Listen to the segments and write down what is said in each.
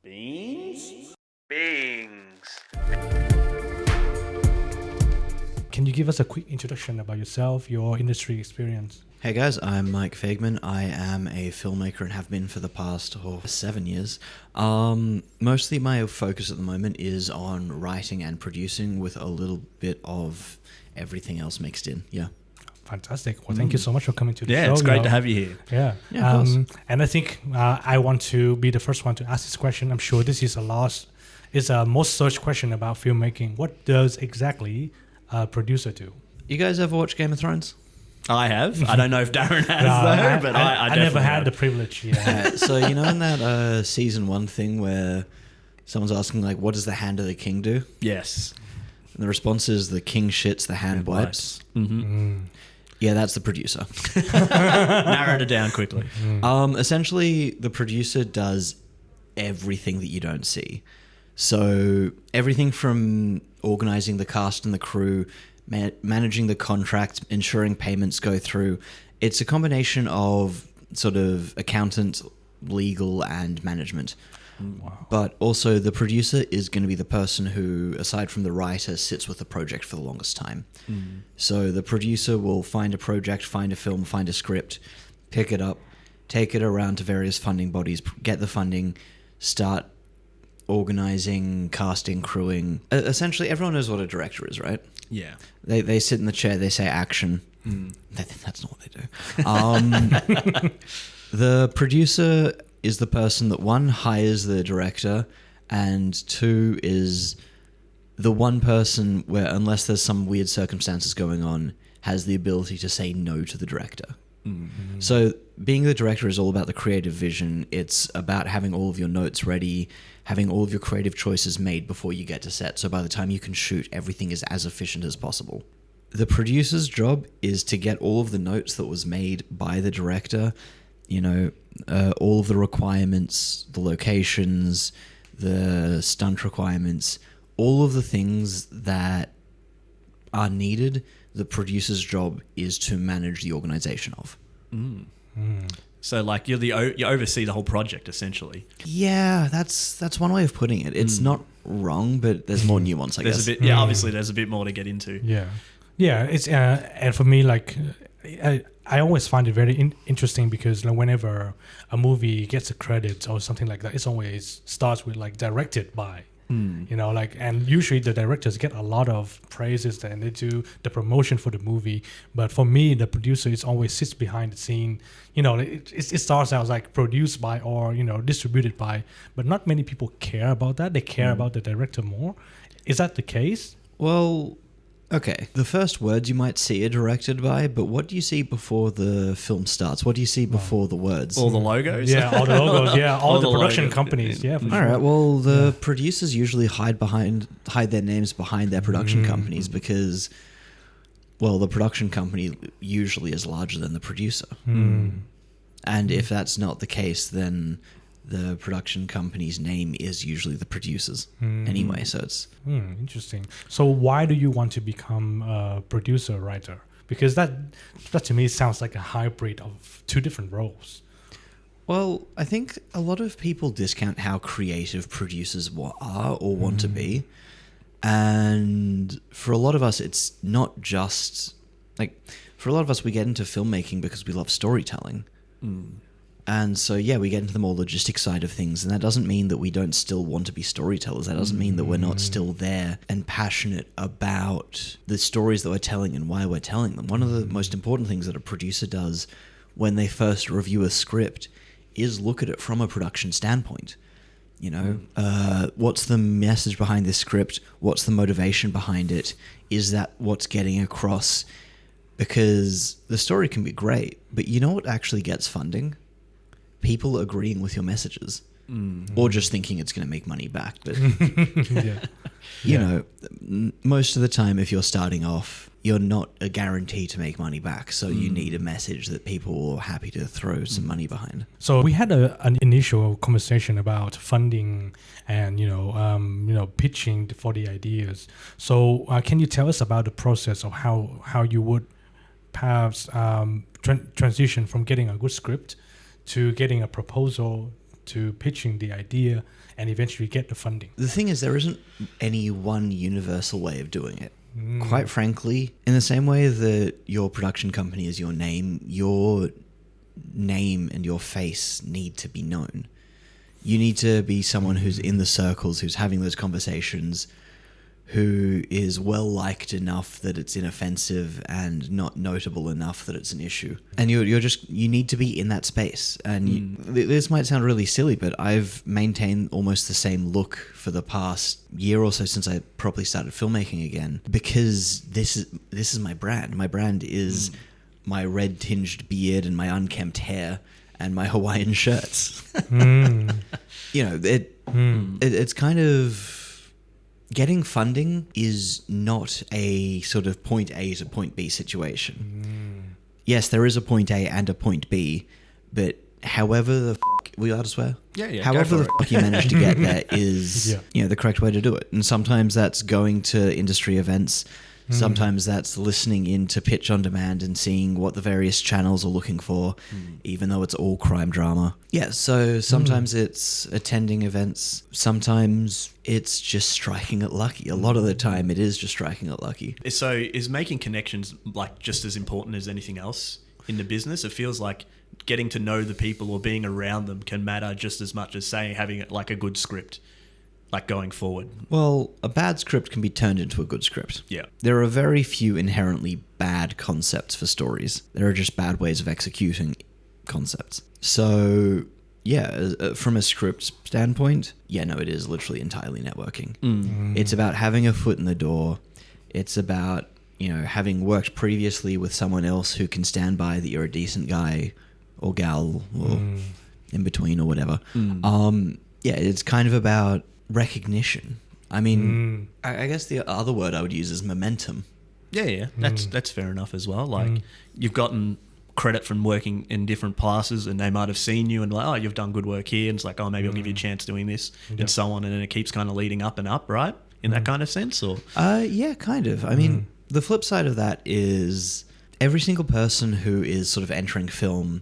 Beings? Beings. Can you give us a quick introduction about yourself, your industry experience? Hey guys, I'm Mike Fagjman. I am a filmmaker and have been for the past 7 years. Mostly my focus at the moment is on writing and producing with a little bit of everything else mixed in. Yeah. Fantastic. Well, thank you so much for coming to the show. Yeah, it's great to have you here. Yeah. Yeah, of course. And I think I want to be the first one to ask this question. I'm sure this is a most searched question about filmmaking. What does exactly a producer do? You guys ever watch Game of Thrones? I have. I don't know if Darren has, but I never definitely had have. the privilege. Yeah. So you know in that season 1 thing where someone's asking like, what does the hand of the king do? Yes. And the response is the king shits, the hand wipes. Mm-hmm. Yeah, that's the producer. Narrowed it down quickly. Essentially, the producer does everything that you don't see. So everything from organizing the cast and the crew, managing the contract, ensuring payments go through. It's a combination of sort of accountant, legal, and management. Wow. But also the producer is going to be the person who, aside from the writer, sits with the project for the longest time. So the producer will find a project, find a film, find a script, pick it up, take it around to various funding bodies, get the funding, start organizing, casting, crewing. Essentially, everyone knows what a director is, right? Yeah. They sit in the chair, they say action. That's not what they do. The producer is the person that, one, hires the director, and two, is the one person where, unless there's some weird circumstances going on, has the ability to say no to the director. So being the director is all about the creative vision. It's about having all of your notes ready, having all of your creative choices made before you get to set. So by the time you can shoot, everything is as efficient as possible. The producer's job is to get all of the notes that was made by the director, all of the requirements, the locations, the stunt requirements, all of the things that are needed. The producer's job is to manage the organization of. So like you oversee the whole project essentially. Yeah, that's one way of putting it. It's not wrong, but there's more nuance, I guess. Obviously there's a bit more to get into. Yeah. It's and for me, like, I always find it very interesting because whenever a movie gets a credit or something like that, it always starts with like directed by. And usually the directors get a lot of praises and they do the promotion for the movie. But for me, the producer is always sits behind the scene. It starts out like produced by or, distributed by, but not many people care about that. They care about the director more. Is that the case? Well, okay. The first words you might see are directed by, but what do you see before the film starts? What do you see before the words? All the logos? Yeah, all the logos. Yeah, all the production logos. companies. Yeah, for All sure. right. Well, the producers usually hide their names behind their production companies because, well, the production company usually is larger than the producer. And if that's not the case, then the production company's name is usually the producer's anyway. So it's Interesting. So why do you want to become a producer writer? Because that to me sounds like a hybrid of two different roles. Well, I think a lot of people discount how creative producers are or want to be. And for a lot of us, it's not just like, for a lot of us, we get into filmmaking because we love storytelling. And so, yeah, we get into the more logistic side of things. And that doesn't mean that we don't still want to be storytellers. That doesn't mean that we're not still there and passionate about the stories that we're telling and why we're telling them. One of the most important things that a producer does when they first review a script is look at it from a production standpoint. What's the message behind this script? What's the motivation behind it? Is that what's getting across? Because the story can be great, but you know what actually gets funding? People agreeing with your messages. Or just thinking it's going to make money back. But, most of the time, if you're starting off, you're not a guarantee to make money back. So you need a message that people are happy to throw some money behind. So we had an initial conversation about funding and, pitching for the ideas. So can you tell us about the process of how you would perhaps transition from getting a good script to getting a proposal to pitching the idea and eventually get the funding. The thing is, there isn't any one universal way of doing it. Quite frankly, in the same way that your production company is your name and your face need to be known. You need to be someone who's in the circles, who's having those conversations, who is well liked enough that it's inoffensive and not notable enough that it's an issue. And you need to be in that space. And this might sound really silly, but I've maintained almost the same look for the past year or so since I properly started filmmaking again, because this is my brand. My brand is my red tinged beard and my unkempt hair and my Hawaiian shirts. You know, it's kind of... Getting funding is not a sort of point A to point B situation. Yes, there is a point A and a point B, but however the we allowed to swear? Yeah. However the you manage to get there is the correct way to do it. And sometimes that's going to industry events. Sometimes that's listening in to Pitch on Demand and seeing what the various channels are looking for, even though it's all crime drama. Yeah, so sometimes it's attending events. Sometimes it's just striking it lucky. A lot of the time it is just striking it lucky. So is making connections like just as important as anything else in the business? It feels like getting to know the people or being around them can matter just as much as, say, having like a good script. Like going forward. Well, a bad script can be turned into a good script. Yeah. There are very few inherently bad concepts for stories. There are just bad ways of executing concepts. So, yeah, from a script standpoint, it is literally entirely networking. It's about having a foot in the door. It's about, having worked previously with someone else who can stand by that you're a decent guy or gal or in between or whatever. It's kind of about recognition. I mean, I guess the other word I would use is momentum. Yeah. That's fair enough as well. Like you've gotten credit from working in different classes and they might have seen you and like, oh, you've done good work here. And it's like, oh, maybe I'll give you a chance doing this and so on. And then it keeps kind of leading up and up, right? In that kind of sense? Or yeah, kind of. I mean, the flip side of that is every single person who is sort of entering film,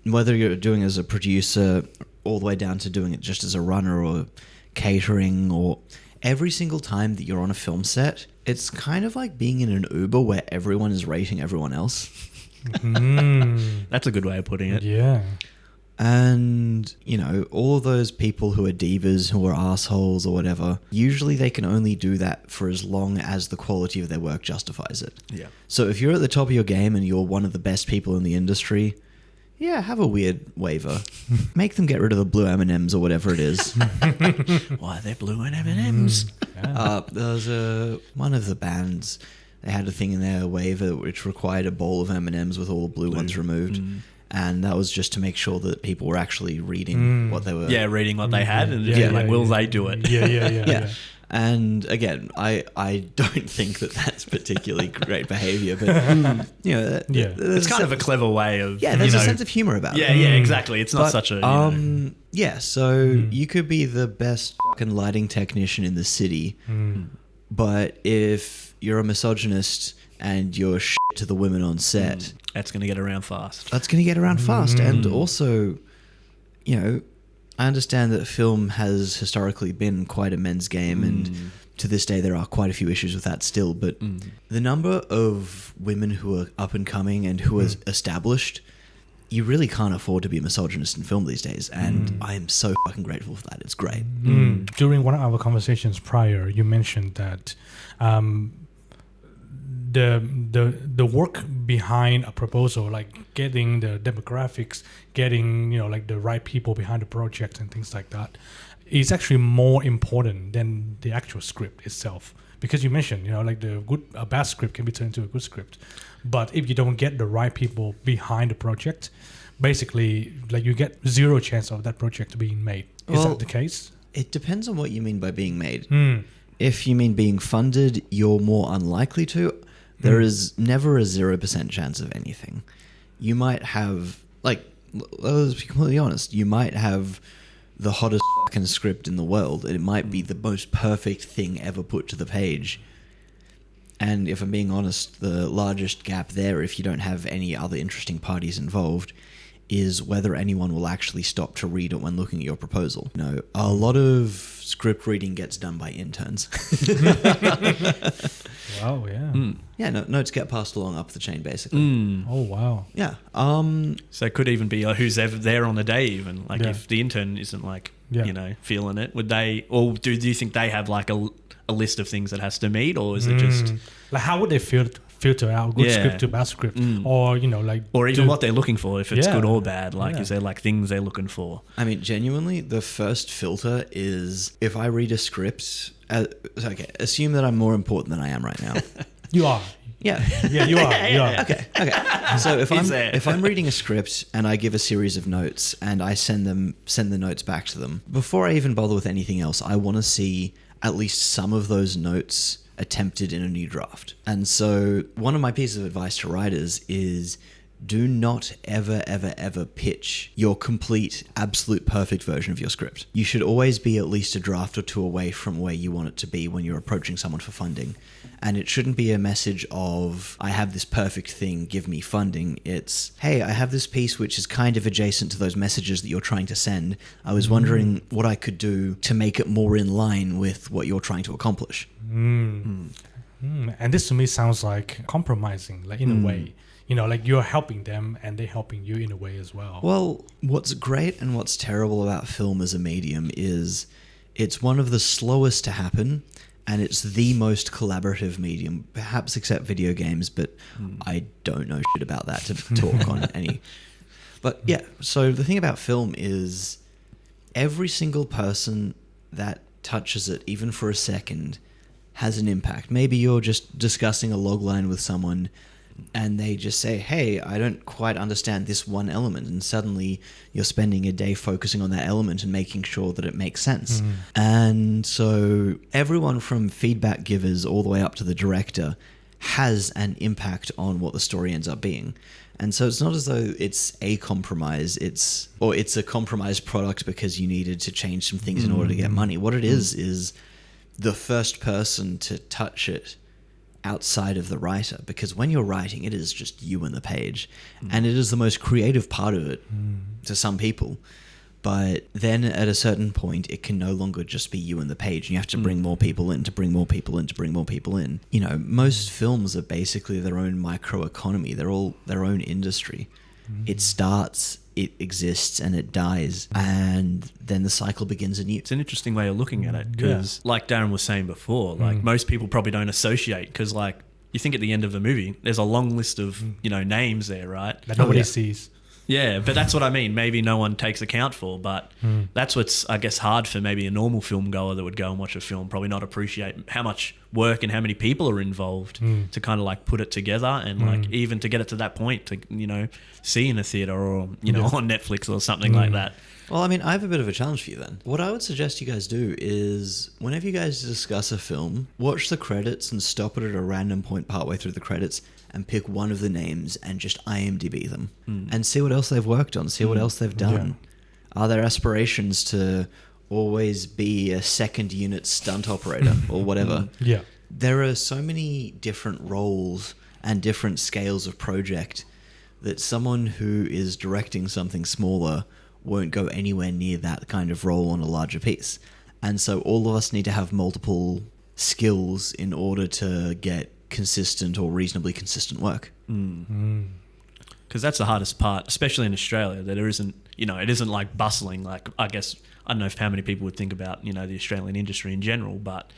whether you're doing it as a producer all the way down to doing it just as a runner or catering, or every single time that you're on a film set, it's kind of like being in an Uber where everyone is rating everyone else. That's a good way of putting it. Yeah. And, all of those people who are divas, who are assholes or whatever, usually they can only do that for as long as the quality of their work justifies it. Yeah. So if you're at the top of your game and you're one of the best people in the industry, have a weird waiver. Make them get rid of the blue M&Ms or whatever it is. Why they're blue and M&Ms? There was one of the bands, they had a thing in their waiver which required a bowl of M&Ms with all the blue ones removed. And that was just to make sure that people were actually reading what they were... Yeah, reading what they had and will they do it? Yeah. And again, I don't think that that's particularly great behavior, but it's kind of a clever way of there's a sense of humor about it. Yeah, exactly. It's not such a so you could be the best fucking lighting technician in the city, but if you're a misogynist and you're shit to the women on set, that's going to get around fast. And also, I understand that film has historically been quite a men's game, and to this day there are quite a few issues with that still, but the number of women who are up and coming and who are established, you really can't afford to be a misogynist in film these days, and I am so fucking grateful for that. It's great. During one of our conversations prior, you mentioned that the work behind a proposal, like getting the demographics, getting like the right people behind the project and things like that, is actually more important than the actual script itself. Because you mentioned, like a bad script can be turned into a good script, but if you don't get the right people behind the project, basically, like you get zero chance of that project being made. Is that the case? It depends on what you mean by being made. If you mean being funded, you're more unlikely to. There is never a 0% chance of anything. You might have, let's be completely honest, you might have the hottest fucking script in the world, and it might be the most perfect thing ever put to the page. And if I'm being honest, the largest gap there, if you don't have any other interesting parties involved, is whether anyone will actually stop to read it when looking at your proposal. You know, a lot of script reading gets done by interns. Wow, yeah. Yeah, notes get passed along up the chain, basically. Oh, wow. Yeah. So it could even be who's ever there on the day, even like Yeah. if the intern isn't like Yeah. you know feeling it, would they, or do you think they have like a list of things that has to meet, or is it just Like, how would they filter out good Yeah. script to bad script? Or, you know, like... or even do- what they're looking for, if it's Yeah. good or bad? Like, Yeah. is there like things they're looking for? I mean, genuinely, the first filter is if I read a script. Okay, assume that I'm more important than I am right now. You are. Yeah. Yeah, you are. You are. Okay. So He's there. if I'm reading a script and I give a series of notes and I send the notes back to them, before I even bother with anything else, I want to see at least some of those notes attempted in a new draft. And so one of my pieces of advice to writers is do not ever pitch your complete, absolute perfect version of your script. You should always be at least a draft or two away from where you want it to be when you're approaching someone for funding. And it shouldn't be a message of, I have this perfect thing, give me funding. It's, hey, I have this piece which is kind of adjacent to those messages that you're trying to send. I was wondering what I could do to make it more in line with what you're trying to accomplish. And this to me sounds like compromising, like in a way. You know, like you're helping them and they're helping you in a way as well. Well, what's great and what's terrible about film as a medium is it's one of the slowest to happen, and it's the most collaborative medium, perhaps except video games, but I don't know shit about that to talk on any. But yeah, so the thing about film is every single person that touches it, even for a second, has an impact. Maybe you're just discussing a logline with someone and they just say, hey, I don't quite understand this one element. And suddenly you're spending a day focusing on that element and making sure that it makes sense. And so everyone from feedback givers all the way up to the director has an impact on what the story ends up being. And so it's not as though it's a compromise, it's a compromised product because you needed to change some things in order to get money. What it is the first person to touch it outside of the writer, because when you're writing, it is just you and the page, and it is the most creative part of it to some people. But then at a certain point, it can no longer just be you and the page, and you have to bring more people in to bring more people in to bring more people in. You know, most films are basically their own microeconomy. They're all their own industry. It starts, it exists, and it dies, and then the cycle begins anew. It's an interesting way of looking at it because, like Darren was saying before, like most people probably don't associate because, like, you think at the end of a movie, there's a long list of names there, right? That nobody sees. Yeah, but that's what I mean. Maybe no one takes account for, but that's what's, I guess, hard for maybe a normal film goer that would go and watch a film, probably not appreciate how much work and how many people are involved to kind of like put it together and like even to get it to that point to, see in a theatre or, on Netflix or something like that. Well, I mean, I have a bit of a challenge for you then. What I would suggest you guys do is whenever you guys discuss a film, watch the credits and stop it at a random point partway through the credits and pick one of the names and just IMDb them and see what else they've worked on, see what else they've done. Are there aspirations to always be a second unit stunt operator or whatever? Yeah. There are so many different roles and different scales of project that someone who is directing something smaller won't go anywhere near that kind of role on a larger piece. And so all of us need to have multiple skills in order to get consistent or reasonably consistent work. Because that's the hardest part, especially in Australia, that there isn't, it isn't like bustling. Like, I guess, I don't know how many people would think about, the Australian industry in general, but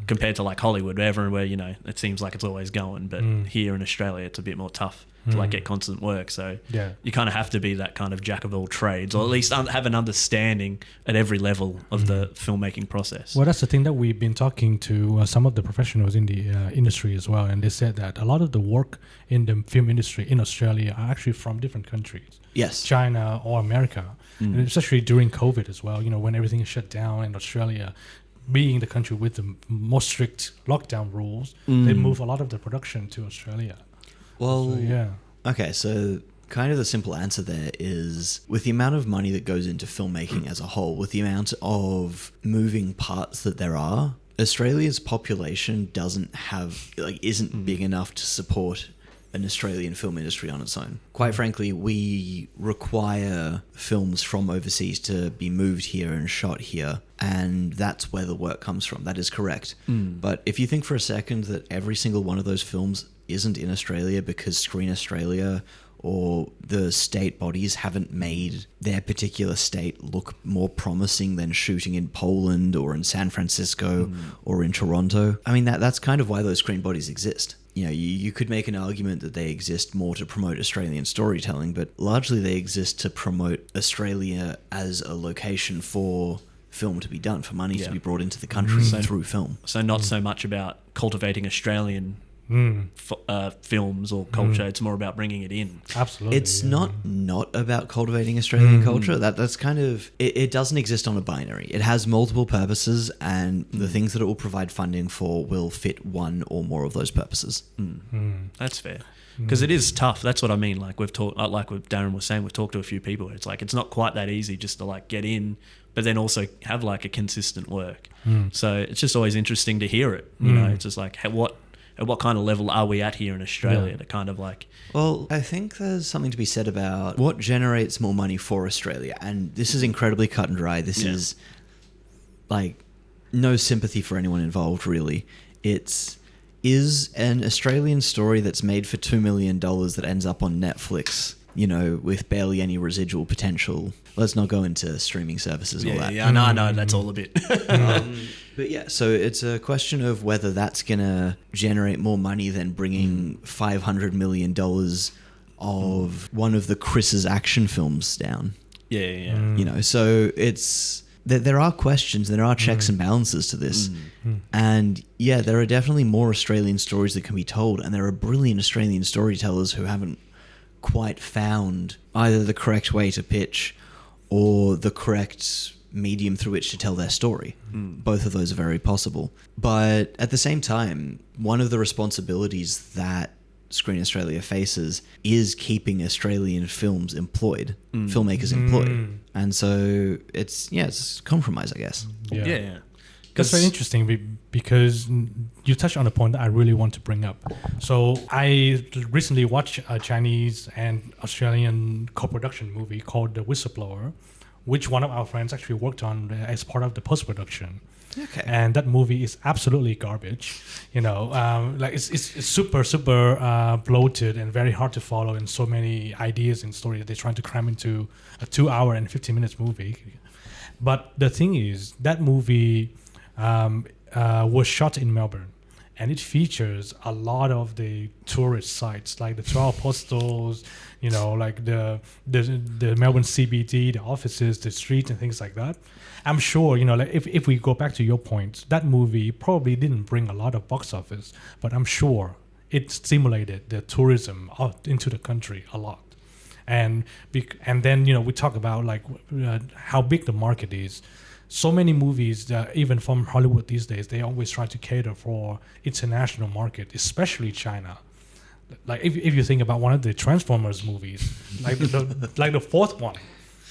compared to like Hollywood, where, it seems like it's always going. But here in Australia, it's a bit more tough to like get constant work. So you kind of have to be that kind of jack of all trades, or at least have an understanding at every level of the filmmaking process. Well, that's the thing that we've been talking to some of the professionals in the industry as well, and they said that a lot of the work in the film industry in Australia are actually from different countries. Yes. China or America, and especially during COVID as well, when everything is shut down in Australia, being the country with the most strict lockdown rules, they move a lot of the production to Australia. Well, So, okay, so kind of the simple answer there is with the amount of money that goes into filmmaking as a whole, with the amount of moving parts that there are, Australia's population isn't big enough to support an Australian film industry on its own. Quite frankly, we require films from overseas to be moved here and shot here, and that's where the work comes from. That is correct. But if you think for a second that every single one of those films isn't in Australia because Screen Australia or the state bodies haven't made their particular state look more promising than shooting in Poland or in San Francisco or in Toronto. I mean, that's kind of why those screen bodies exist. You know, you could make an argument that they exist more to promote Australian storytelling, but largely they exist to promote Australia as a location for film to be done, for money to be brought into the country through film. So not so much about cultivating Australian films or culture. It's more about bringing it in. Absolutely. It's not about cultivating Australian culture. That's kind of it doesn't exist on a binary. It has multiple purposes, and the things that it will provide funding for will fit one or more of those purposes. That's fair. Because it is tough. That's what I mean. Like we've talked, like what Darren was saying, we've talked to a few people. It's like it's not quite that easy just to like get in, but then also have like a consistent work. So it's just always interesting to hear it. You know, it's just like at what kind of level are we at here in Australia to kind of like... Well, I think there's something to be said about what generates more money for Australia. And this is incredibly cut and dry. This is like no sympathy for anyone involved, really. Is an Australian story that's made for $2 million that ends up on Netflix, you know, with barely any residual potential. Let's not go into streaming services and all that. Yeah, I know that's all a bit. But yeah, so it's a question of whether that's going to generate more money than bringing $500 million of one of the Chris's action films down. Yeah. You know, so it's... There are questions, there are checks and balances to this. And yeah, there are definitely more Australian stories that can be told, and there are brilliant Australian storytellers who haven't quite found either the correct way to pitch or the correct medium through which to tell their story. Both of those are very possible. But at the same time, one of the responsibilities that Screen Australia faces is keeping Australian films employed, filmmakers employed. And so it's compromise, I guess. Yeah. That's very interesting because you touched on a point that I really want to bring up. So I recently watched a Chinese and Australian co-production movie called The Whistleblower, which one of our friends actually worked on as part of the post-production. Okay. And that movie is absolutely garbage. You know, like it's super bloated and very hard to follow, and so many ideas and stories that they're trying to cram into a 2 hour and 15 minutes movie. But the thing is, that movie was shot in Melbourne, and it features a lot of the tourist sites like the 12 Apostles, you know, like the Melbourne CBD, the offices, the streets, and things like that. I'm sure, you know, like if we go back to your point, that movie probably didn't bring a lot of box office, but I'm sure it stimulated the tourism out into the country a lot. And then, you know, we talk about like how big the market is. So many movies, even from Hollywood these days, they always try to cater for international market, especially China. Like if you think about one of the Transformers movies, like the fourth one.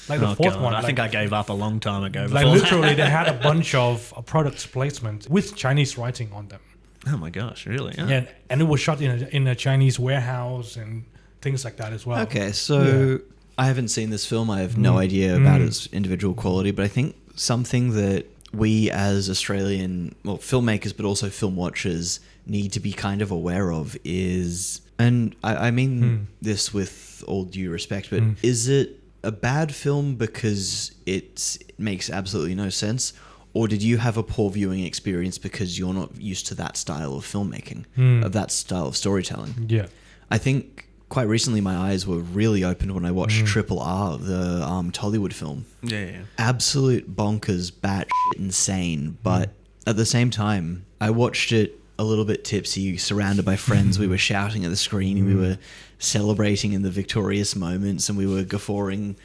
Like the fourth one. I think I gave up a long time ago. Like literally, they had a bunch of product placement with Chinese writing on them. Oh my gosh, really? Yeah. Yeah, and it was shot in a Chinese warehouse and things like that as well. Okay, so I haven't seen this film. I have no idea about its individual quality, but I think something that we as Australian filmmakers, but also film watchers, need to be kind of aware of is, and I mean this with all due respect, but is it a bad film because it makes absolutely no sense, or did you have a poor viewing experience because you're not used to that style of filmmaking, of that style of storytelling? Yeah, I think quite recently my eyes were really opened when I watched Triple R, the Tollywood film. Yeah. Absolute bonkers, batshit insane, but at the same time, I watched it a little bit tipsy, surrounded by friends. We were shouting at the screen, and we were celebrating in the victorious moments, and we were guffawing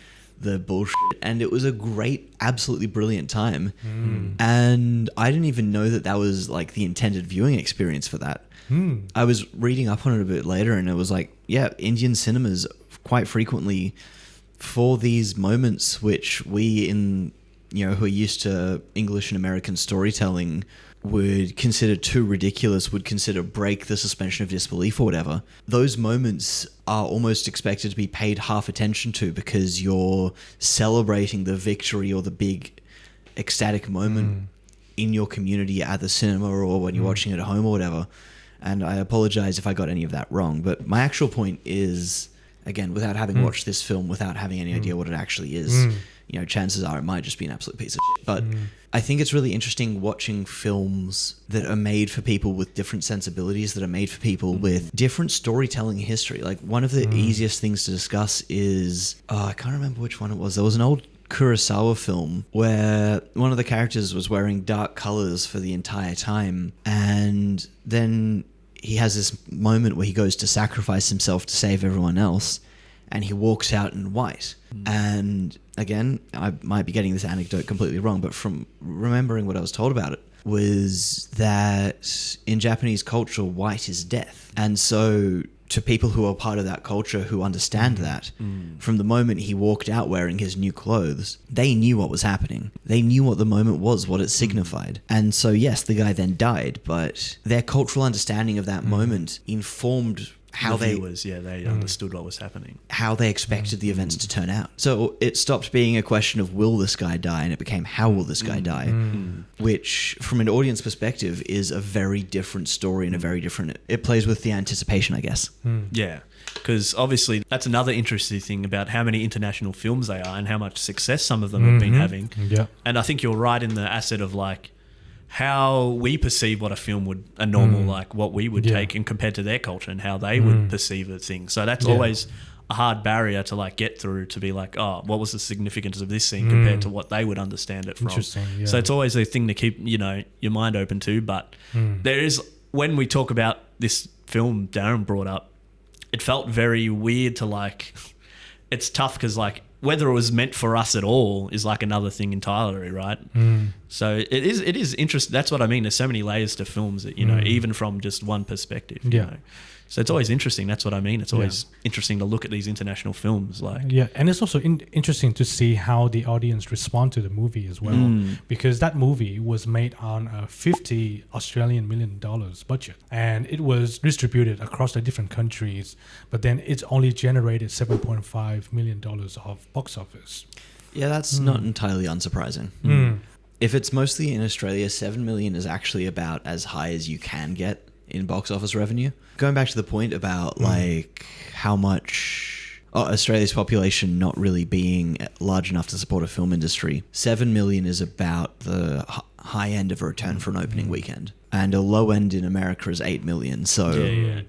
the bullshit, and it was a great, absolutely brilliant time. And I didn't even know that was like the intended viewing experience for that. I was reading up on it a bit later, and it was like, yeah, Indian cinemas quite frequently, for these moments which we in who are used to English and American storytelling would consider too ridiculous, would consider break the suspension of disbelief or whatever, those moments are almost expected to be paid half attention to because you're celebrating the victory or the big ecstatic moment in your community at the cinema or when you're watching it at home or whatever. And I apologize if I got any of that wrong, but my actual point is, again, without having watched this film, without having any idea what it actually is, chances are it might just be an absolute piece of shit. But I think it's really interesting watching films that are made for people with different sensibilities, that are made for people with different storytelling history. Like, one of the easiest things to discuss is, I can't remember which one it was. There was an old Kurosawa film where one of the characters was wearing dark colors for the entire time, and then he has this moment where he goes to sacrifice himself to save everyone else, and he walks out in white. And again, I might be getting this anecdote completely wrong, but from remembering what I was told about it, was that in Japanese culture, white is death. And so to people who are part of that culture, who understand that, from the moment he walked out wearing his new clothes, they knew what was happening. They knew what the moment was, what it signified. And so, yes, the guy then died, but their cultural understanding of that moment informed how the viewers, they understood what was happening, how they expected the events to turn out. So it stopped being a question of will this guy die, and it became how will this guy die, which from an audience perspective is a very different story and a very different, it plays with the anticipation, I guess. Yeah, because obviously that's another interesting thing about how many international films they are and how much success some of them have been having. And I think you're right in the asset of like how we perceive what a film would, a normal, like what we would take and compared to their culture and how they would perceive a thing. So that's always a hard barrier to like get through, to be like, oh, what was the significance of this scene compared to what they would understand it from? Interesting, yeah. So it's always a thing to keep, your mind open to. But there is, when we talk about this film Darren brought up, it felt very weird to like, it's tough because like, whether it was meant for us at all is like another thing entirely, right? So it is interesting. That's what I mean. There's so many layers to films that, even from just one perspective, you know. So it's always interesting. That's what I mean. It's always interesting to look at these international films. And it's also interesting to see how the audience respond to the movie as well, because that movie was made on a $50 Australian million budget, and it was distributed across the different countries, but then it's only generated $7.5 million of box office. Yeah, that's not entirely unsurprising. If it's mostly in Australia, 7 million is actually about as high as you can get in box office revenue. Going back to the point about like how much Australia's population not really being large enough to support a film industry, 7 million is about the high end of a return for an opening weekend, and a low end in America is 8 million. So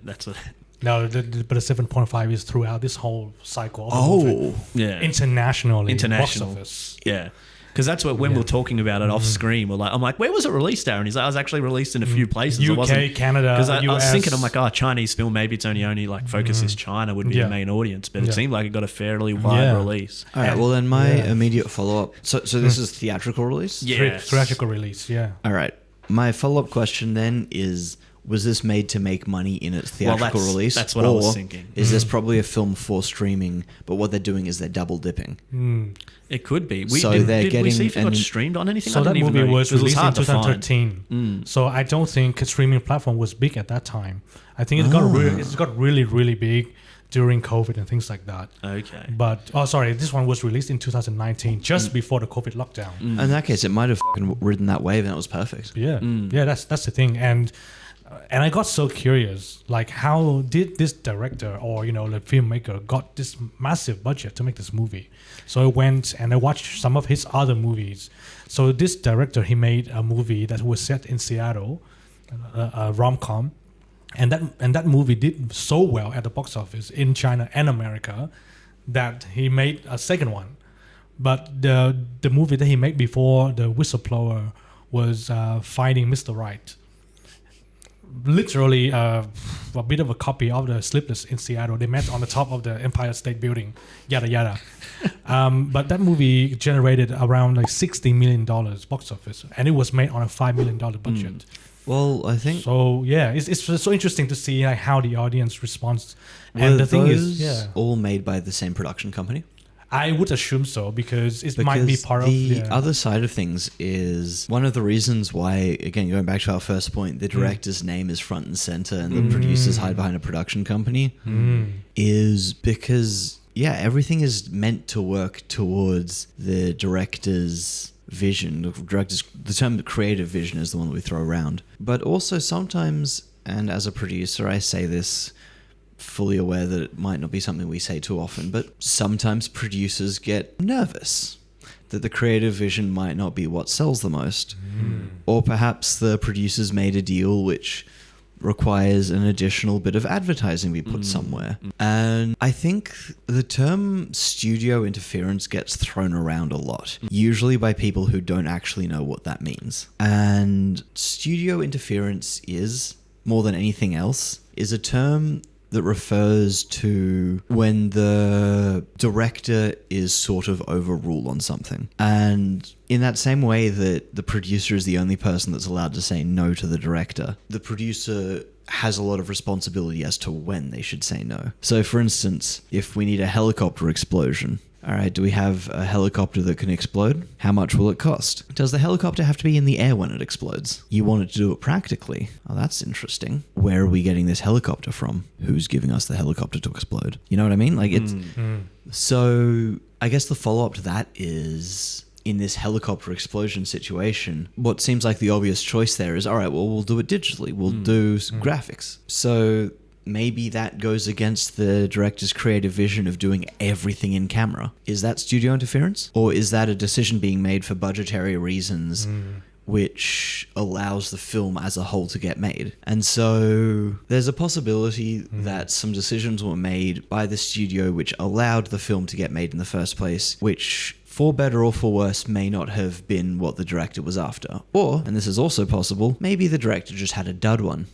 that's what. No, but the 7.5 is throughout this whole cycle. Internationally, box office. Yeah. Because that's what, when we're talking about it off screen, I'm like, where was it released, Darren? He's like, I was actually released in a few places. UK, Canada, because I was US. thinking, I'm like, Chinese film, maybe it's only like focuses China would be the main audience, but it seemed like it got a fairly wide release. All right, well then my immediate follow-up, so this is theatrical release? Yeah. Theatrical release, All right, my follow-up question then is, was this made to make money in its theatrical release? That's what I was thinking. Is this probably a film for streaming, but what they're doing is they're double dipping? It could be. Did we see if it got streamed on anything? So that movie was released in hard to 2013. So I don't think a streaming platform was big at that time. I think it got really, really big during COVID and things like that. Okay. But, this one was released in 2019, just before the COVID lockdown. In that case, it might have ridden that wave and it was perfect. Yeah, that's the thing. And I got so curious, like, how did this director or, the filmmaker got this massive budget to make this movie? So I went and I watched some of his other movies. So this director, he made a movie that was set in Seattle, a rom-com. And that movie did so well at the box office in China and America that he made a second one. But the movie that he made before, The Whistleblower, was Finding Mr. Right. Literally a bit of a copy of the Sleepless in Seattle. They met on the top of the Empire State Building, yada yada. But that movie generated around like $60 million box office, and it was made on a $5 million budget. Well, I think so. Yeah, it's so interesting to see how the audience responds. And the thing is, all made by the same production company. I would assume so because it might be Because part the of other side of things is one of the reasons why, again, going back to our first point, the director's name is front and center and the producers hide behind a production company is because, yeah, everything is meant to work towards the director's vision. The term creative vision is the one that we throw around. But also sometimes, and as a producer, I say this fully aware that it might not be something we say too often, but sometimes producers get nervous that the creative vision might not be what sells the most. Or perhaps the producers made a deal which requires an additional bit of advertising be put somewhere. And I think the term studio interference gets thrown around a lot, usually by people who don't actually know what that means. And studio interference is, more than anything else, is a term that refers to when the director is sort of overruled on something. And in that same way that the producer is the only person that's allowed to say no to the director, the producer has a lot of responsibility as to when they should say no. So for instance, if we need a helicopter explosion, all right, do we have a helicopter that can explode? How much will it cost? Does the helicopter have to be in the air when it explodes? You want it to do it practically. Oh, that's interesting. Where are we getting this helicopter from? Who's giving us the helicopter to explode? You know what I mean? Like it's... So I guess the follow-up to that is, in this helicopter explosion situation, what seems like the obvious choice there is, all right, well, we'll do it digitally. We'll do graphics. So maybe that goes against the director's creative vision of doing everything in camera. Is that studio interference? Or is that a decision being made for budgetary reasons which allows the film as a whole to get made? And so there's a possibility that some decisions were made by the studio which allowed the film to get made in the first place, which, for better or for worse, may not have been what the director was after. Or, and this is also possible, maybe the director just had a dud one.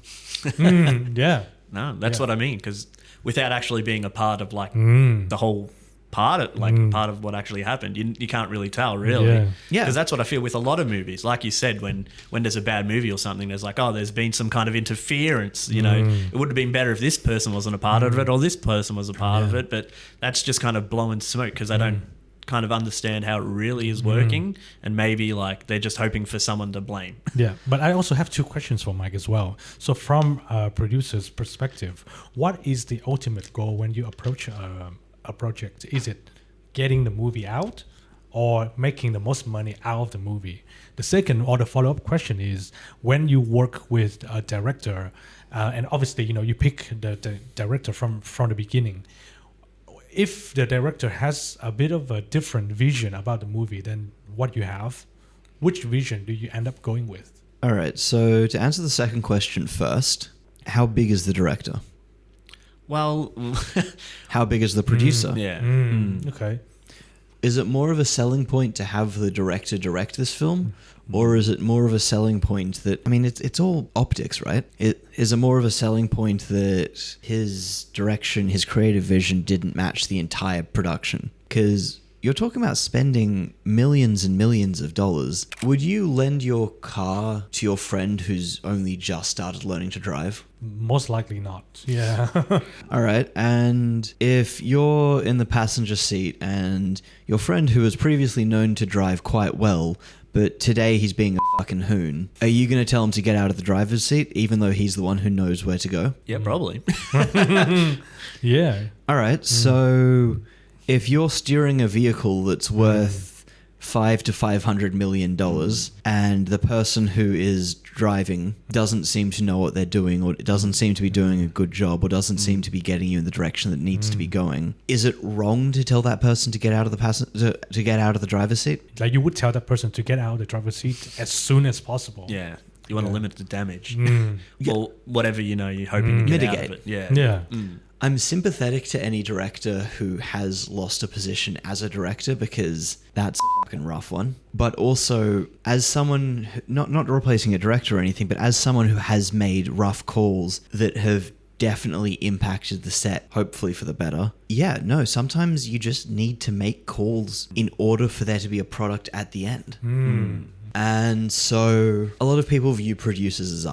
yeah. No, that's what I mean, because without actually being a part of like the whole part of what actually happened, you can't really tell, really. Yeah. Because that's what I feel with a lot of movies. Like you said, when there's a bad movie or something, there's like, oh, there's been some kind of interference. You know, it would have been better if this person wasn't a part of it or this person was a part of it. But that's just kind of blowing smoke because they don't kind of understand how it really is working, and maybe like they're just hoping for someone to blame. Yeah, but I also have two questions for Mike as well. So from a producer's perspective, what is the ultimate goal when you approach a project? Is it getting the movie out or making the most money out of the movie? The second or the follow-up question is, when you work with a director, and obviously, you know, you pick the director from the beginning. If the director has a bit of a different vision about the movie than what you have, which vision do you end up going with? All right, so to answer the second question first, how big is the director? Well, how big is the producer? Okay. Is it more of a selling point to have the director direct this film? Or is it more of a selling point that, I mean, it's all optics, right? Is it more of a selling point that his direction, his creative vision didn't match the entire production? Because you're talking about spending millions and millions of dollars. Would you lend your car to your friend who's only just started learning to drive? Most likely not. Yeah. All right. And if you're in the passenger seat and your friend who was previously known to drive quite well, but today he's being a fucking hoon, are you going to tell him to get out of the driver's seat even though he's the one who knows where to go? Yeah, probably. Yeah. All right. So if you're steering a vehicle that's worth $500 to $500 million and the person who is driving doesn't seem to know what they're doing, or doesn't seem to be doing a good job, or doesn't seem to be getting you in the direction that needs to be going, is it wrong to tell that person to get out of the to get out of the driver's seat? Like you would tell that person to get out of the driver's seat as soon as possible. Yeah. You want to limit the damage. Or whatever, you know, you're hoping to get out of it. Yeah. Yeah. I'm sympathetic to any director who has lost a position as a director, because that's a fucking rough one. But also, as someone, not replacing a director or anything, but as someone who has made rough calls that have definitely impacted the set, hopefully for the better. Yeah, no, sometimes you just need to make calls in order for there to be a product at the end. And so a lot of people view producers as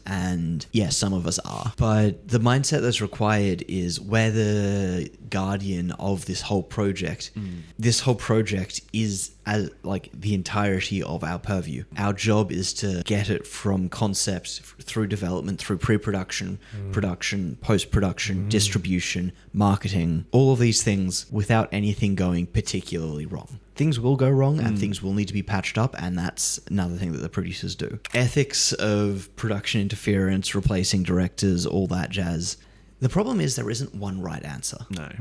and yes, some of us are. But the mindset that's required is we're the guardian of this whole project. This whole project is as like the entirety of our purview. Our job is to get it from concept through development, through pre-production, production, post-production, distribution, marketing, all of these things without anything going particularly wrong. Things will go wrong and things will need to be patched up, and that's another thing that the producers do. Ethics of production interference, replacing directors, all that jazz. The problem is there isn't one right answer. No.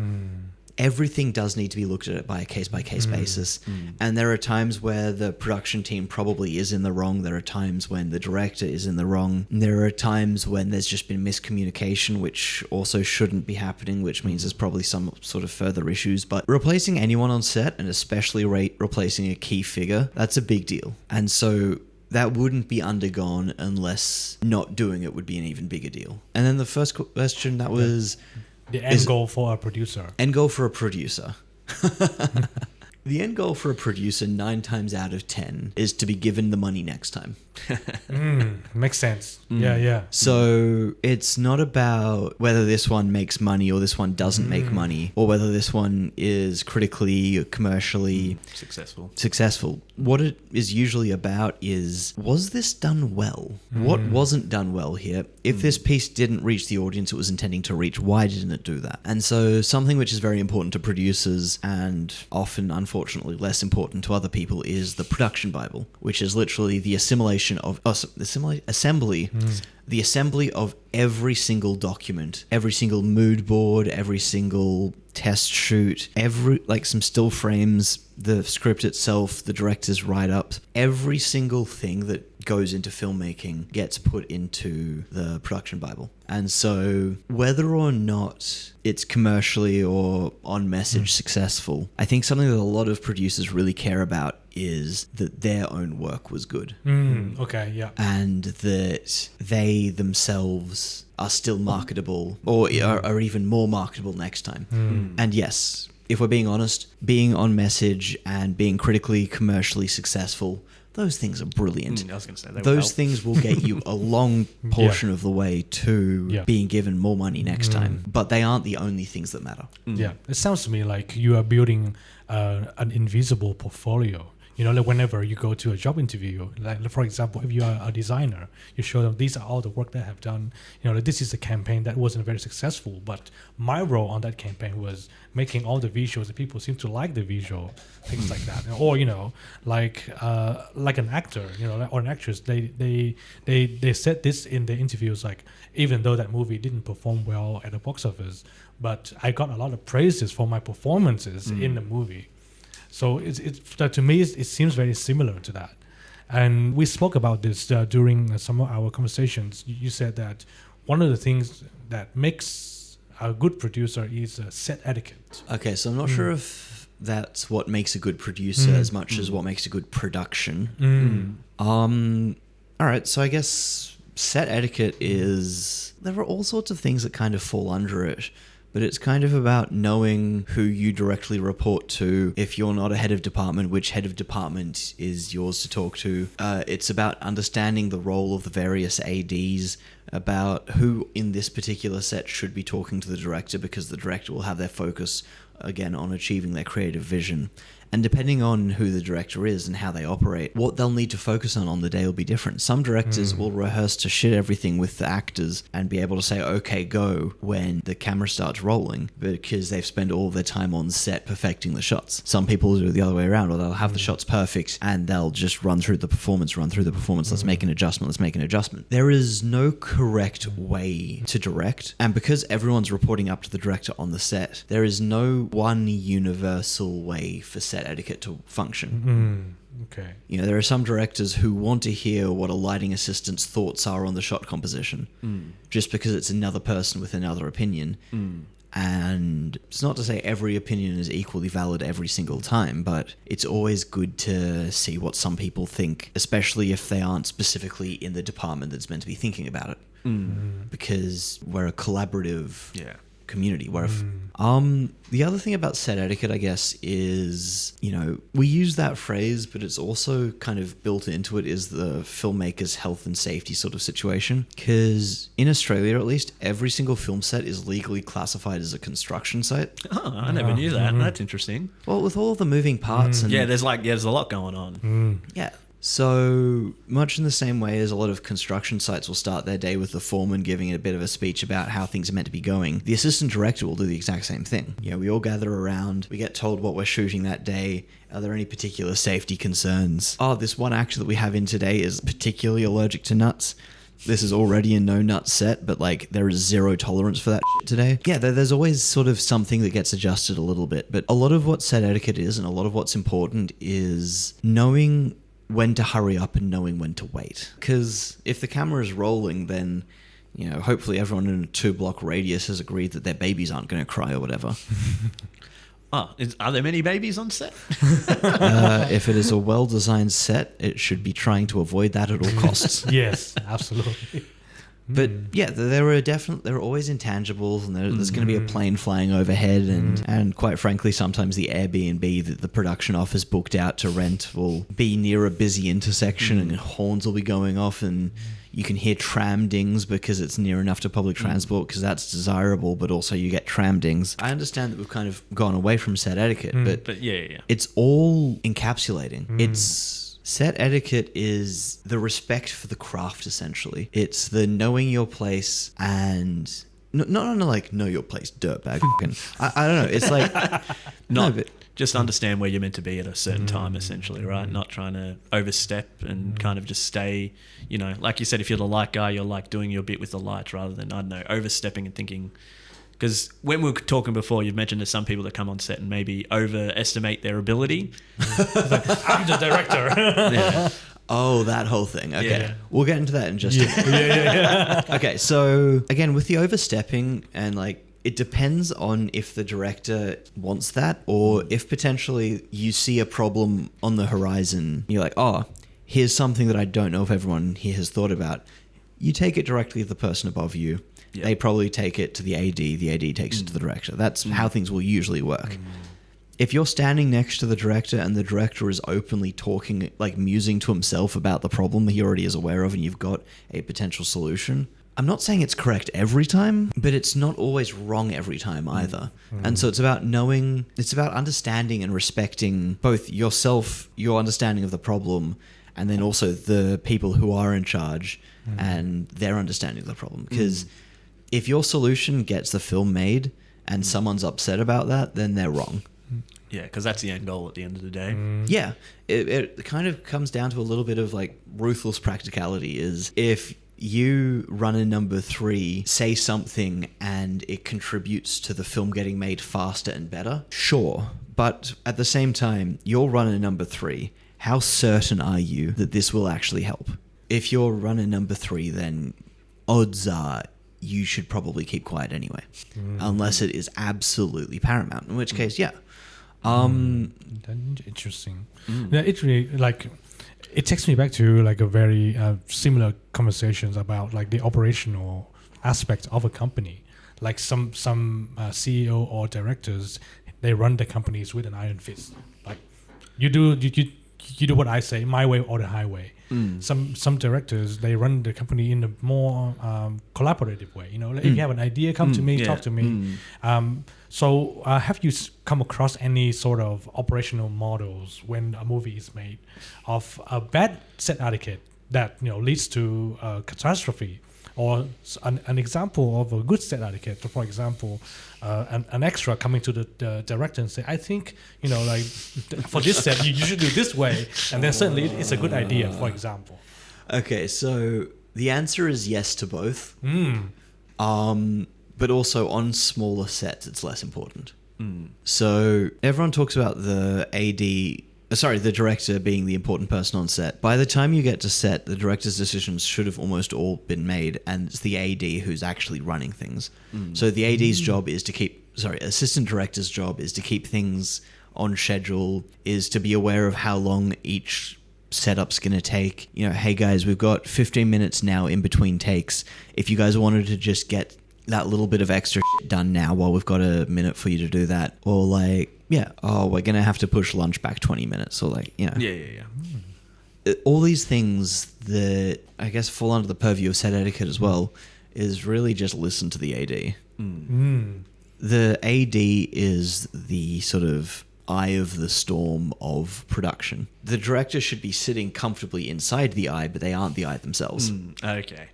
Everything does need to be looked at by a case-by-case basis. And there are times where the production team probably is in the wrong. There are times when the director is in the wrong. And there are times when there's just been miscommunication, which also shouldn't be happening, which means there's probably some sort of further issues. But replacing anyone on set, and especially replacing a key figure, that's a big deal. And so that wouldn't be undergone unless not doing it would be an even bigger deal. And then the first question, that was... The end goal for a producer. End goal for a producer. The end goal for a producer 9 times out of 10 is to be given the money next time. Makes sense. Yeah. So it's not about whether this one makes money or this one doesn't make money, or whether this one is critically, commercially successful. What it is usually about is, was this done well? What wasn't done well here? If this piece didn't reach the audience it was intending to reach, why didn't it do that? And so something which is very important to producers and often, unfortunately, less important to other people is the production Bible, which is literally the assembly of every single document, every single mood board, every single test shoot, some still frames, the script itself, the director's write-ups, every single thing that goes into filmmaking gets put into the production Bible. And so whether or not it's commercially or on message successful, I think something that a lot of producers really care about is that their own work was good. Okay, yeah. And that they themselves are still marketable, or are even more marketable next time. And yes, if we're being honest, being on message and being critically, commercially successful, those things are brilliant. I was going to say those things will get you a long portion of the way to being given more money next time, but they aren't the only things that matter. Yeah, it sounds to me like you are building an invisible portfolio. You know, like whenever you go to a job interview, like for example, if you are a designer, you show them these are all the work that I have done. You know, like this is a campaign that wasn't very successful, but my role on that campaign was making all the visuals that people seem to like the visual, things like that. Or, you know, like an actor, you know, or an actress, they said this in the interviews, like even though that movie didn't perform well at the box office, but I got a lot of praises for my performances in the movie. So to me, it seems very similar to that. And we spoke about this during some of our conversations. You said that one of the things that makes a good producer is set etiquette. Okay, so I'm not sure if that's what makes a good producer as much as what makes a good production. All right, so I guess set etiquette is... There are all sorts of things that kind of fall under it. But it's kind of about knowing who you directly report to. If you're not a head of department, which head of department is yours to talk to. It's about understanding the role of the various ADs, about who in this particular set should be talking to the director, because the director will have their focus, again, on achieving their creative vision. And depending on who the director is and how they operate, what they'll need to focus on the day will be different. Some directors will rehearse to shit everything with the actors and be able to say, okay, go, when the camera starts rolling, because they've spent all their time on set perfecting the shots. Some people will do it the other way around, or they'll have the shots perfect and they'll just run through the performance. Let's make an adjustment. There is no correct way to direct. And because everyone's reporting up to the director on the set, there is no one universal way for set etiquette to function. Okay. You know, there are some directors who want to hear what a lighting assistant's thoughts are on the shot composition, just because it's another person with another opinion. And it's not to say every opinion is equally valid every single time, but it's always good to see what some people think, especially if they aren't specifically in the department that's meant to be thinking about it. Because we're a collaborative community. Where if, the other thing about set etiquette, I guess, is, you know, we use that phrase, but it's also kind of built into it is the filmmaker's health and safety sort of situation. Because in Australia, at least, every single film set is legally classified as a construction site. Oh, I never knew that. That's interesting. Well, with all the moving parts and there's a lot going on. yeah. So much in the same way as a lot of construction sites will start their day with the foreman giving a bit of a speech about how things are meant to be going, the assistant director will do the exact same thing. You know, we all gather around, we get told what we're shooting that day. Are there any particular safety concerns? Oh, this one actor that we have in today is particularly allergic to nuts. This is already a no nut set, but like there is zero tolerance for that shit today. Yeah, there's always sort of something that gets adjusted a little bit, but a lot of what set etiquette is and a lot of what's important is knowing when to hurry up and knowing when to wait. Because if the camera is rolling, then, you know, hopefully everyone in a 2-block radius has agreed that their babies aren't going to cry or whatever. Are there many babies on set? If it is a well-designed set, it should be trying to avoid that at all costs. Yes, absolutely. But yeah, there are always intangibles, and there's going to be a plane flying overhead, and quite frankly, sometimes the Airbnb that the production office booked out to rent will be near a busy intersection, and horns will be going off, and you can hear tram dings because it's near enough to public transport because that's desirable, but also you get tram dings. I understand that we've kind of gone away from set etiquette, but yeah, it's all encapsulating. Set etiquette is the respect for the craft, essentially. It's the knowing your place and... Not on like, know your place, dirtbag. I don't know. It's like... Just understand where you're meant to be at a certain time, essentially, right? Not trying to overstep and kind of just stay, you know, like you said, if you're the light guy, you're like doing your bit with the lights rather than, I don't know, overstepping and thinking... Because when we were talking before, you've mentioned there's some people that come on set and maybe overestimate their ability. I'm the director. Yeah. Oh, that whole thing. Okay. Yeah. We'll get into that in just a minute. Yeah. Okay, so again, with the overstepping and like, it depends on if the director wants that or if potentially you see a problem on the horizon. You're like, oh, here's something that I don't know if everyone here has thought about. You take it directly to the person above you. Yep. They probably take it to the AD. The AD takes it to the director. That's how things will usually work. If you're standing next to the director and the director is openly talking, like musing to himself about the problem that he already is aware of and you've got a potential solution, I'm not saying it's correct every time, but it's not always wrong every time either. And so it's about knowing, it's about understanding and respecting both yourself, your understanding of the problem, and then also the people who are in charge and their understanding of the problem. Because if your solution gets the film made and someone's upset about that, then they're wrong. Yeah, because that's the end goal at the end of the day. Yeah. It kind of comes down to a little bit of like ruthless practicality is if you run a number 3, say something and it contributes to the film getting made faster and better, sure. But at the same time, you're running number 3. How certain are you that this will actually help? If you're running number 3, then odds are you should probably keep quiet anyway, unless it is absolutely paramount, in which case, yeah. Interesting. Yeah, it really, like, it takes me back to like a very similar conversations about like the operational aspect of a company. Like some CEO or directors, they run the companies with an iron fist. Like you do what I say, my way or the highway. Some directors, they run the company in a more collaborative way. You know, like if you have an idea, come to me, talk to me. So have you come across any sort of operational models when a movie is made of a bad set etiquette that, you know, leads to catastrophe? Or an example of a good set etiquette. So for example, an extra coming to the director and say, I think, you know, like for this set, you should do this way. And then suddenly it's a good idea, for example. Okay, so the answer is yes to both. But also on smaller sets, it's less important. So everyone talks about the director being the important person on set. By the time you get to set, the director's decisions should have almost all been made, and it's the AD who's actually running things. So the AD's job is to assistant director's job is to keep things on schedule, is to be aware of how long each setup's going to take. You know, hey guys, we've got 15 minutes now in between takes. If you guys wanted to just get that little bit of extra shit done now while we've got a minute for you to do that, or like, yeah, oh, we're gonna have to push lunch back 20 minutes, or like, you know, all these things that I guess fall under the purview of set etiquette as well is really just listen to the AD. The AD is the sort of eye of the storm of production. The director should be sitting comfortably inside the eye, but they aren't the eye themselves. Okay.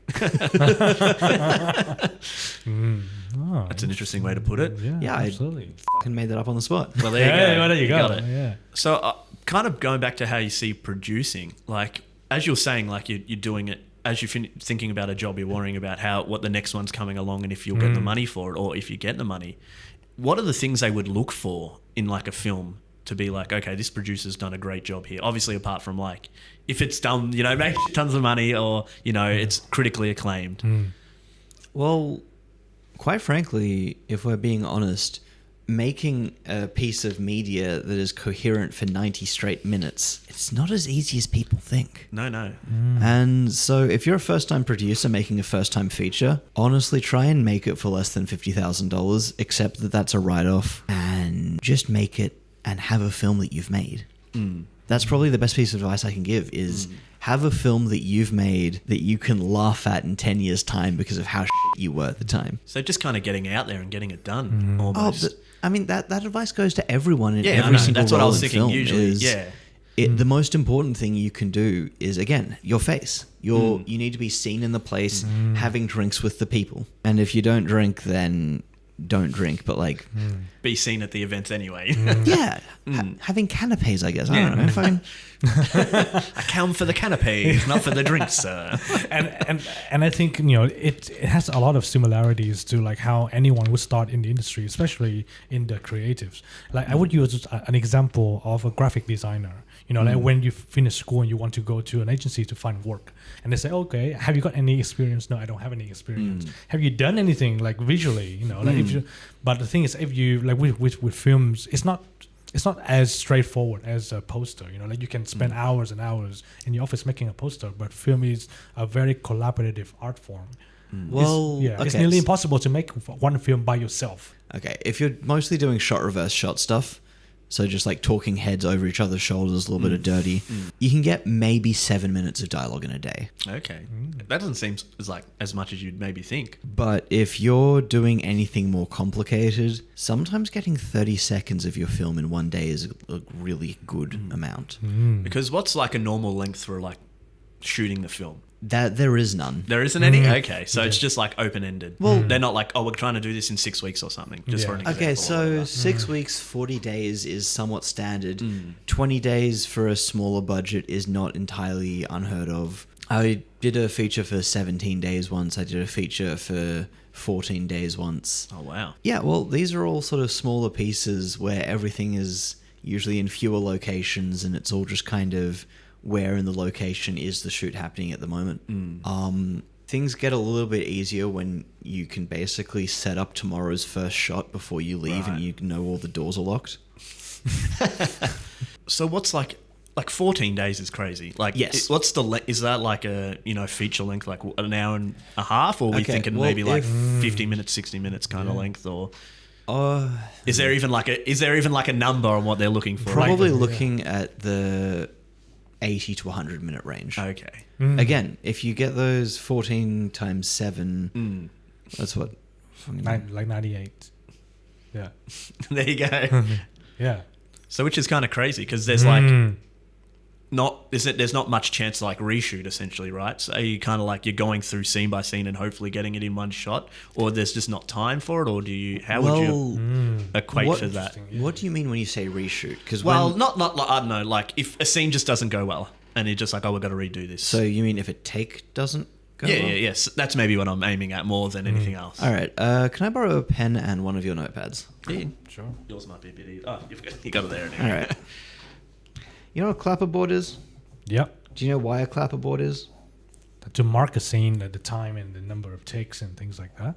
Oh, That's an interesting way to put it. Yeah, absolutely. Fucking made that up on the spot. Well, there you go. Well, there you go. got it. Yeah. So, kind of going back to how you see producing, like as you're saying, like you're doing it as you're thinking about a job, you're worrying about what the next one's coming along and if you'll get the money for it, or if you get the money. What are the things they would look for in like a film to be like, okay, this producer's done a great job here? Obviously, apart from like if it's done, you know, make tons of money, or you know, it's critically acclaimed. Well, quite frankly, if we're being honest, making a piece of media that is coherent for 90 straight minutes, it's not as easy as people think. No. And so if you're a first-time producer making a first-time feature, honestly try and make it for less than $50,000, accept that that's a write-off, and just make it and have a film that you've made. That's probably the best piece of advice I can give is have a film that you've made that you can laugh at in 10 years' time because of how you were at the time. So just kind of getting out there and getting it done almost. Oh, but, I mean, that advice goes to everyone in Yeah, every I know. single That's what I role was in thinking film usually. is Yeah. The most important thing you can do is, again, your face. You need to be seen in the place having drinks with the people. And if you don't drink, then don't drink, but like... Be seen at the events anyway. Yeah. Having canapes, I guess. I don't know. Fucking... I come for the canapes, not for the drinks, sir. and I think, you know, it has a lot of similarities to like how anyone would start in the industry, especially in the creatives. Like I would use an example of a graphic designer. You know, like when you finish school and you want to go to an agency to find work, and they say, "Okay, have you got any experience?" No, I don't have any experience. Have you done anything like visually? You know, like if you. But the thing is, if you like with films, it's not as straightforward as a poster. You know, like you can spend hours and hours in the office making a poster, but film is a very collaborative art form. Well, it's nearly impossible to make one film by yourself. Okay, if you're mostly doing shot reverse shot stuff, so just like talking heads over each other's shoulders, a little bit of dirty, you can get maybe 7 minutes of dialogue in a day. Okay. That doesn't seem as much as you'd maybe think. But if you're doing anything more complicated, sometimes getting 30 seconds of your film in one day is a really good amount. Because what's like a normal length for like shooting the film? That there is none. There isn't any? Okay, so it's just like open-ended. Well, they're not like, oh, we're trying to do this in 6 weeks or something, just for an example. Okay, so 6 weeks, 40 days is somewhat standard. 20 days for a smaller budget is not entirely unheard of. I did a feature for 17 days once. I did a feature for 14 days once. Oh, wow. Yeah, well, these are all sort of smaller pieces where everything is usually in fewer locations and it's all just kind of where in the location is the shoot happening at the moment. Things get a little bit easier when you can basically set up tomorrow's first shot before you leave and you know all the doors are locked. So what's like 14 days is crazy. Like, yes. What's the is that like a feature length, like an hour and a half, or are we thinking maybe like 50 minutes, 60 minutes kind of length, or is there even like a number on what they're looking for? Probably looking at the 80 to 100 minute range. Okay. Again, if you get those 14 times 7, that's what? Like 98. Yeah. There you go. Yeah. So which is kind of crazy because there's like there's not much chance to like reshoot essentially, right? So you kind of like you're going through scene by scene and hopefully getting it in one shot, or there's just not time for it, or do you would you equate for that? What do you mean when you say reshoot? Because not like, I don't know, like if a scene just doesn't go well and you're just like, oh, we've got to redo this. So you mean if a take doesn't go well? Yes, that's maybe what I'm aiming at more than anything else. All right, can I borrow a pen and one of your notepads? Yeah, Sure. yours might be a bit easy. Oh, you got it there anyway. All right. You know what a clapperboard is? Yep. Do you know why a clapperboard is? To mark a scene at the time and the number of takes and things like that.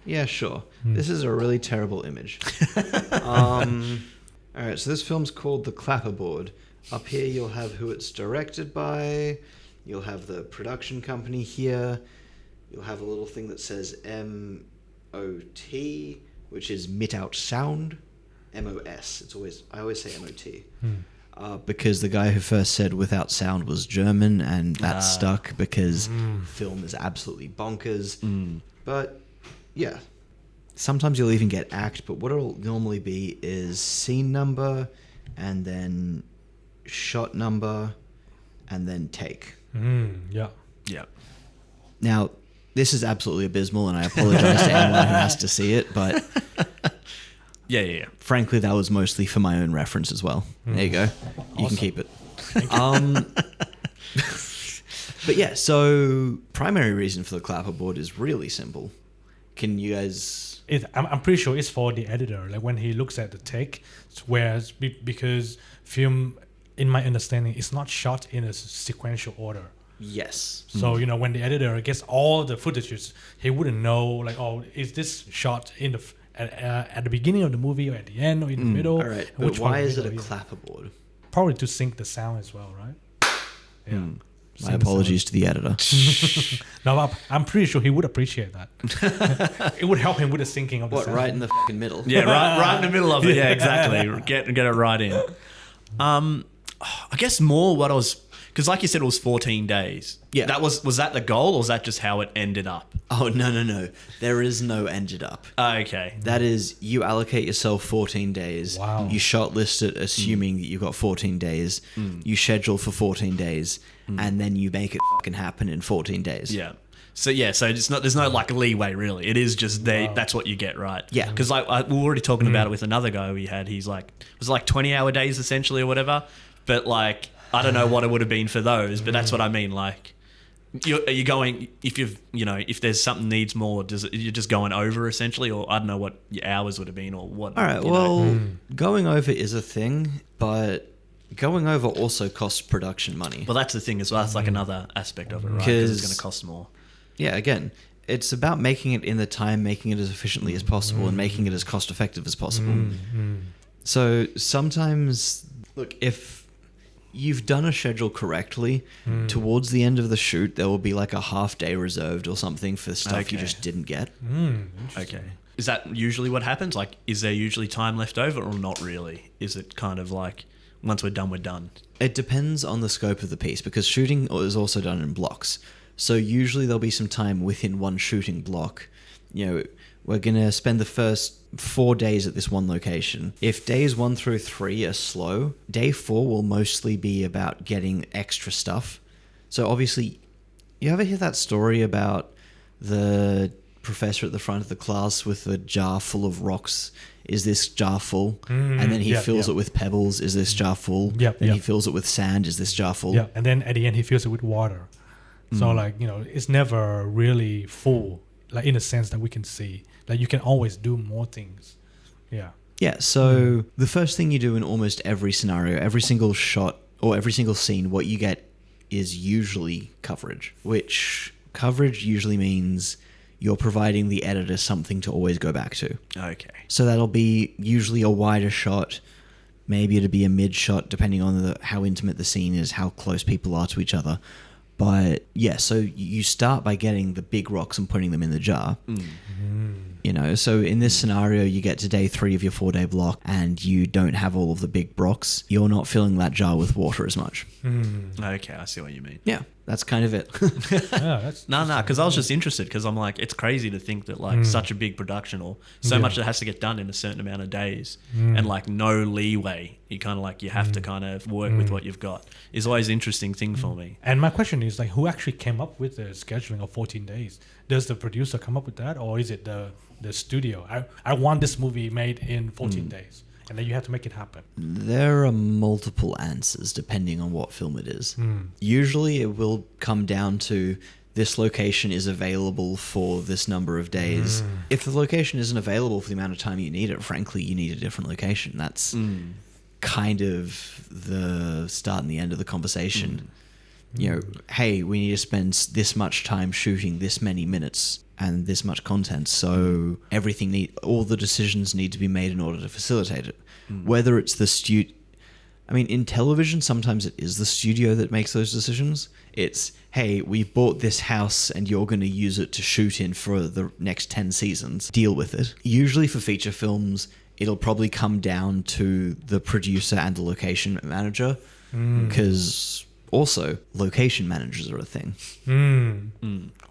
Yeah, sure. This is a really terrible image. All right, so this film's called The Clapperboard. Up here you'll have who it's directed by. You'll have the production company here. You'll have a little thing that says MOT, which is mit out sound. MOS. I always say MOT. Because the guy who first said without sound was German, and that stuck because film is absolutely bonkers. But yeah, sometimes you'll even get act, but what it'll normally be is scene number and then shot number and then take. Yeah. Now, this is absolutely abysmal, and I apologize to anyone who has to see it, but Yeah. frankly, that was mostly for my own reference as well. There you go. You can keep it. But yeah, so primary reason for the clapperboard is really simple. Can you guys... I'm pretty sure it's for the editor. Like when he looks at the take, whereas because film, in my understanding, is not shot in a sequential order. Yes. So, when the editor gets all the footages, he wouldn't know, like, oh, is this shot in the at the beginning of the movie or at the end or in the middle? All right, but why is it a clapperboard? Probably to sync the sound as well, right? Yeah. My apologies to the editor. No, I'm pretty sure he would appreciate that. It would help him with the syncing of the sound. Right in the fucking middle? Yeah, right in the middle of it. Yeah, exactly. Get it right in. I guess more what I was... Because like you said, it was 14 days. Yeah. Was that the goal, or was that just how it ended up? Oh, no. There is no ended up. Okay. That is, you allocate yourself 14 days. Wow. You shortlist it assuming that you've got 14 days. You schedule for 14 days. And then you make it fucking happen in 14 days. Yeah. So it's not. There's no like leeway really. It is just that's what you get, right? Yeah. Because we were already talking about it with another guy we had. He's like, it was like 20-hour days essentially or whatever. But like, I don't know what it would have been for those. But that's what I mean. Like, are you going if there's something needs more? You're just going over essentially, or I don't know what your hours would have been or what. All right. Going over is a thing, but going over also costs production money. Well, that's the thing as well. That's like another aspect of it, right? Because it's going to cost more. Yeah, again, it's about making it in the time, making it as efficiently as possible, and making it as cost effective as possible. So sometimes, look, if you've done a schedule correctly, towards the end of the shoot, there will be like a half day reserved or something for stuff you just didn't get. Okay. Is that usually what happens? Like, is there usually time left over or not really? Is it kind of like, once we're done, we're done? It depends on the scope of the piece, because shooting is also done in blocks. So usually there'll be some time within one shooting block. We're going to spend the first 4 days at this one location. If days 1 through 3 are slow, day 4 will mostly be about getting extra stuff. So obviously, you ever hear that story about the professor at the front of the class with a jar full of rocks? Is this jar full? And then he fills it with pebbles. Is this jar full? Then he fills it with sand. Is this jar full? Yeah, and then at the end he fills it with water. So it's never really full, like in a sense that we can see. Like you can always do more things. Yeah. Yeah, so the first thing you do in almost every scenario, every single shot or every single scene, what you get is usually coverage, which coverage usually means you're providing the editor something to always go back to. Okay. So that'll be usually a wider shot, maybe it'll be a mid shot, depending on how intimate the scene is, how close people are to each other. But yeah, so you start by getting the big rocks and putting them in the jar. So in this scenario, you get to day 3 of your 4-day block and you don't have all of the big rocks. You're not filling that jar with water as much. Okay, I see what you mean. Yeah, that's kind of it. No, because I was just interested because I'm like, it's crazy to think that like such a big production or so much that has to get done in a certain amount of days and like no leeway. You kind of like, you have to kind of work with what you've got is always an interesting thing for me. And my question is like, who actually came up with the scheduling of 14 days? Does the producer come up with that, or is it the studio? I want this movie made in 14 days. And then you have to make it happen. There are multiple answers depending on what film it is. Usually it will come down to this location is available for this number of days. If the location isn't available for the amount of time you need it, frankly, you need a different location. That's kind of the start and the end of the conversation. Hey, we need to spend this much time shooting this many minutes and this much content, so all the decisions need to be made in order to facilitate it. Whether it's I mean, in television, sometimes it is the studio that makes those decisions. It's, hey, we bought this house and you're going to use it to shoot in for the next 10 seasons. Deal with it. Usually for feature films, it'll probably come down to the producer and the location manager, because also location managers are a thing.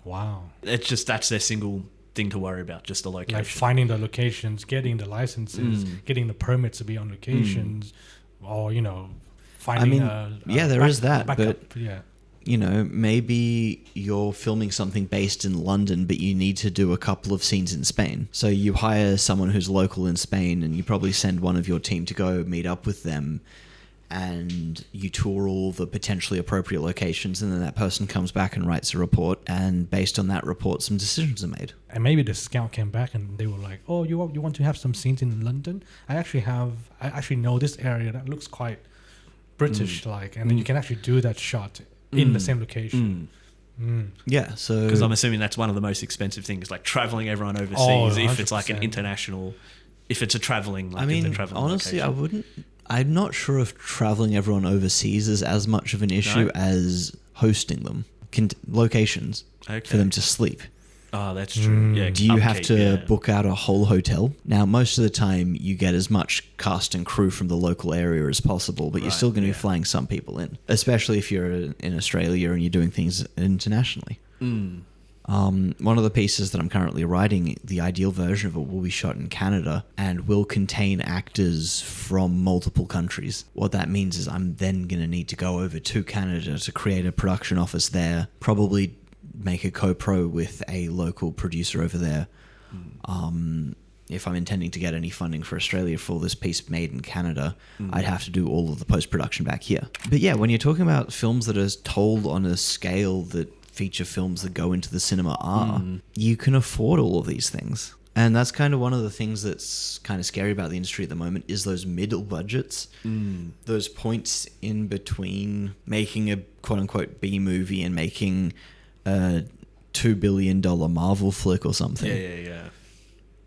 Wow. It's just that's their single thing to worry about, just the location. Like finding the locations, getting the licenses, getting the permits to be on locations, or, finding there is that, backup, but yeah. Maybe you're filming something based in London, but you need to do a couple of scenes in Spain. So you hire someone who's local in Spain, and you probably send one of your team to go meet up with them, and you tour all the potentially appropriate locations, and then that person comes back and writes a report, and based on that report, some decisions are made. And maybe the scout came back and they were like, "Oh, you want to have some scenes in London? I actually know this area that looks quite British-like, and then you can actually do that shot in the same location." Yeah, so... Because I'm assuming that's one of the most expensive things, like traveling everyone overseas, if it's like an 100%. international... If it's a traveling... Like honestly, location. I'm not sure if traveling everyone overseas is as much of an issue as hosting them. Locations for them to sleep. Oh, that's true. Yeah, Do you have to book out a whole hotel? Now, most of the time, you get as much cast and crew from the local area as possible, but you're still going to be flying some people in, especially if you're in Australia and you're doing things internationally. One of the pieces that I'm currently writing, the ideal version of it will be shot in Canada and will contain actors from multiple countries. What that means is I'm then going to need to go over to Canada to create a production office there, probably make a co-pro with a local producer over there. If I'm intending to get any funding for Australia for this piece made in Canada, I'd have to do all of the post-production back here. But yeah, when you're talking about films that are told on a scale that feature films that go into the cinema are, you can afford all of these things. And that's kind of one of the things that's kind of scary about the industry at the moment, is those middle budgets, those points in between making a quote-unquote B movie and making a $2 billion Marvel flick or something. Yeah.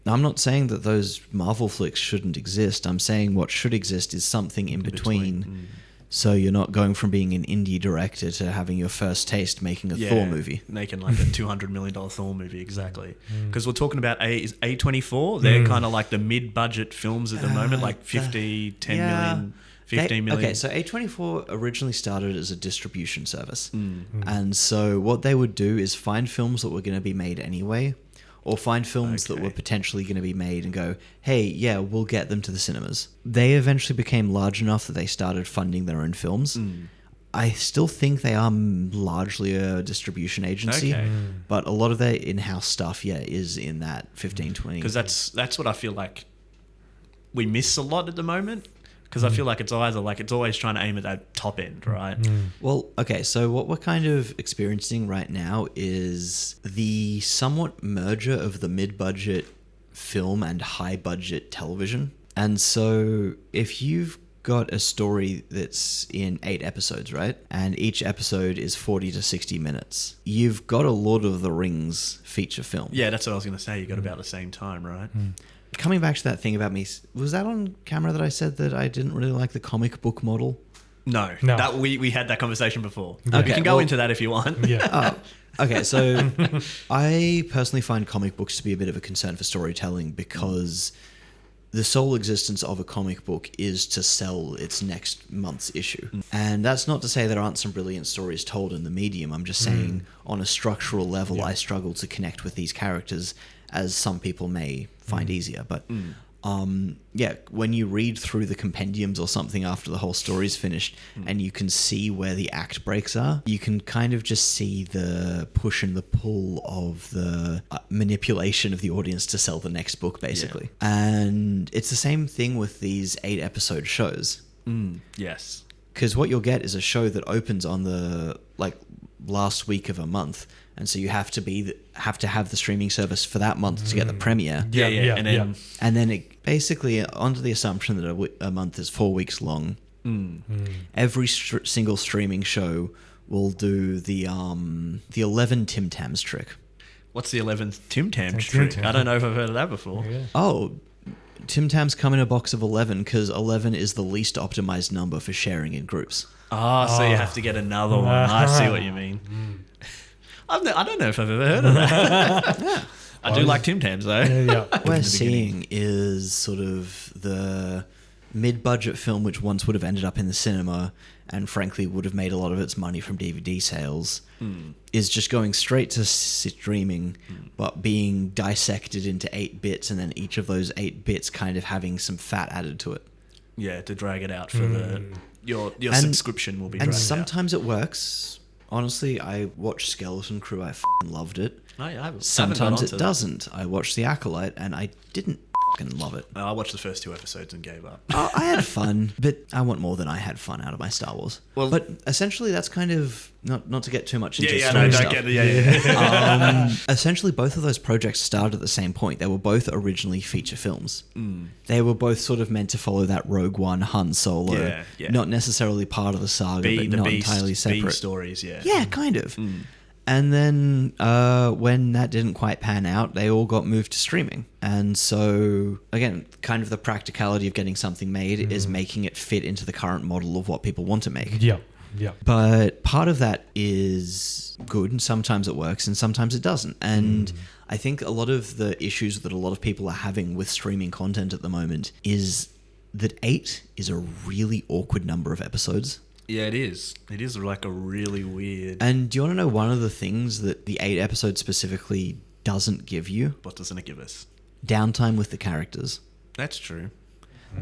I'm not saying that those Marvel flicks shouldn't exist. I'm saying what should exist is something in between. So you're not going from being an indie director to having your first taste making a Thor movie. Making like a $200 million Thor movie, exactly. Because we're talking about A24. They're kind of like the mid-budget films at the moment, like 10 million, 15 million. Okay, so A24 originally started as a distribution service. And so what they would do is find films that were going to be made anyway, or find films that were potentially going to be made and go, hey, yeah, we'll get them to the cinemas. They eventually became large enough that they started funding their own films. I still think they are largely a distribution agency, but a lot of their in-house stuff, is in that 15, 20. Because that's what I feel like we miss a lot at the moment. Because I feel like it's always trying to aim at that top end, right? Well, okay, so what we're kind of experiencing right now is the somewhat merger of the mid-budget film and high-budget television. And so if you've got a story that's in 8 episodes, right? And each episode is 40 to 60 minutes. You've got a Lord of the Rings feature film. Yeah, that's what I was going to say. You got about the same time, right? Coming back to that thing about me, was that on camera that I said that I didn't really like the comic book model? No. That we had that conversation before. Okay, we can go into that if you want. Yeah. Okay, so I personally find comic books to be a bit of a concern for storytelling, because the sole existence of a comic book is to sell its next month's issue. And that's not to say there aren't some brilliant stories told in the medium. I'm just saying on a structural level, I struggle to connect with these characters, as some people may find easier. But when you read through the compendiums or something after the whole story's finished and you can see where the act breaks are, you can kind of just see the push and the pull of the manipulation of the audience to sell the next book, basically. And it's the same thing with these 8-episode shows. Yes. Because what you'll get is a show that opens on the last week of a month, and so you have to have the streaming service for that month to get the premiere. And then it basically, under the assumption that a month is 4 weeks long, every single streaming show will do the 11 Tim Tams trick. What's the 11th Tim Tams trick? I don't know if I've heard of that before. Oh, Tim Tams come in a box of 11 because 11 is the least optimized number for sharing in groups. So you have to get another one. I see what you mean. I don't know if I've ever heard of that. I do like Tim Tams though. What we're seeing is sort of the mid-budget film which once would have ended up in the cinema and frankly would have made a lot of its money from DVD sales is just going straight to streaming but being dissected into 8 bits and then each of those 8 bits kind of having some fat added to it. Yeah, to drag it out for your subscription will be dragged out. And sometimes it works. Honestly, I watched Skeleton Crew. I f***ing loved it. Oh, yeah, Sometimes it doesn't. I watched The Acolyte and I didn't f***ing love it. I watched the first 2 episodes and gave up. I had fun, but I want more than I had fun out of my Star Wars. Well, but essentially, that's kind of not to get too much into don't stuff. get it. Essentially, both of those projects started at the same point. They were both originally feature films. They were both sort of meant to follow that Rogue One, Han Solo, not necessarily part of the saga, but not entirely separate. B stories, Yeah, kind of. And then when that didn't quite pan out, they all got moved to streaming. And so, again, kind of the practicality of getting something made is making it fit into the current model of what people want to make. Yeah. But part of that is good, and sometimes it works, and sometimes it doesn't. And I think a lot of the issues that a lot of people are having with streaming content at the moment is that 8 is a really awkward number of episodes. Yeah, it is. It is like a really weird... And do you want to know one of the things that the 8 episodes specifically doesn't give you? What doesn't it give us? Downtime with the characters. That's true.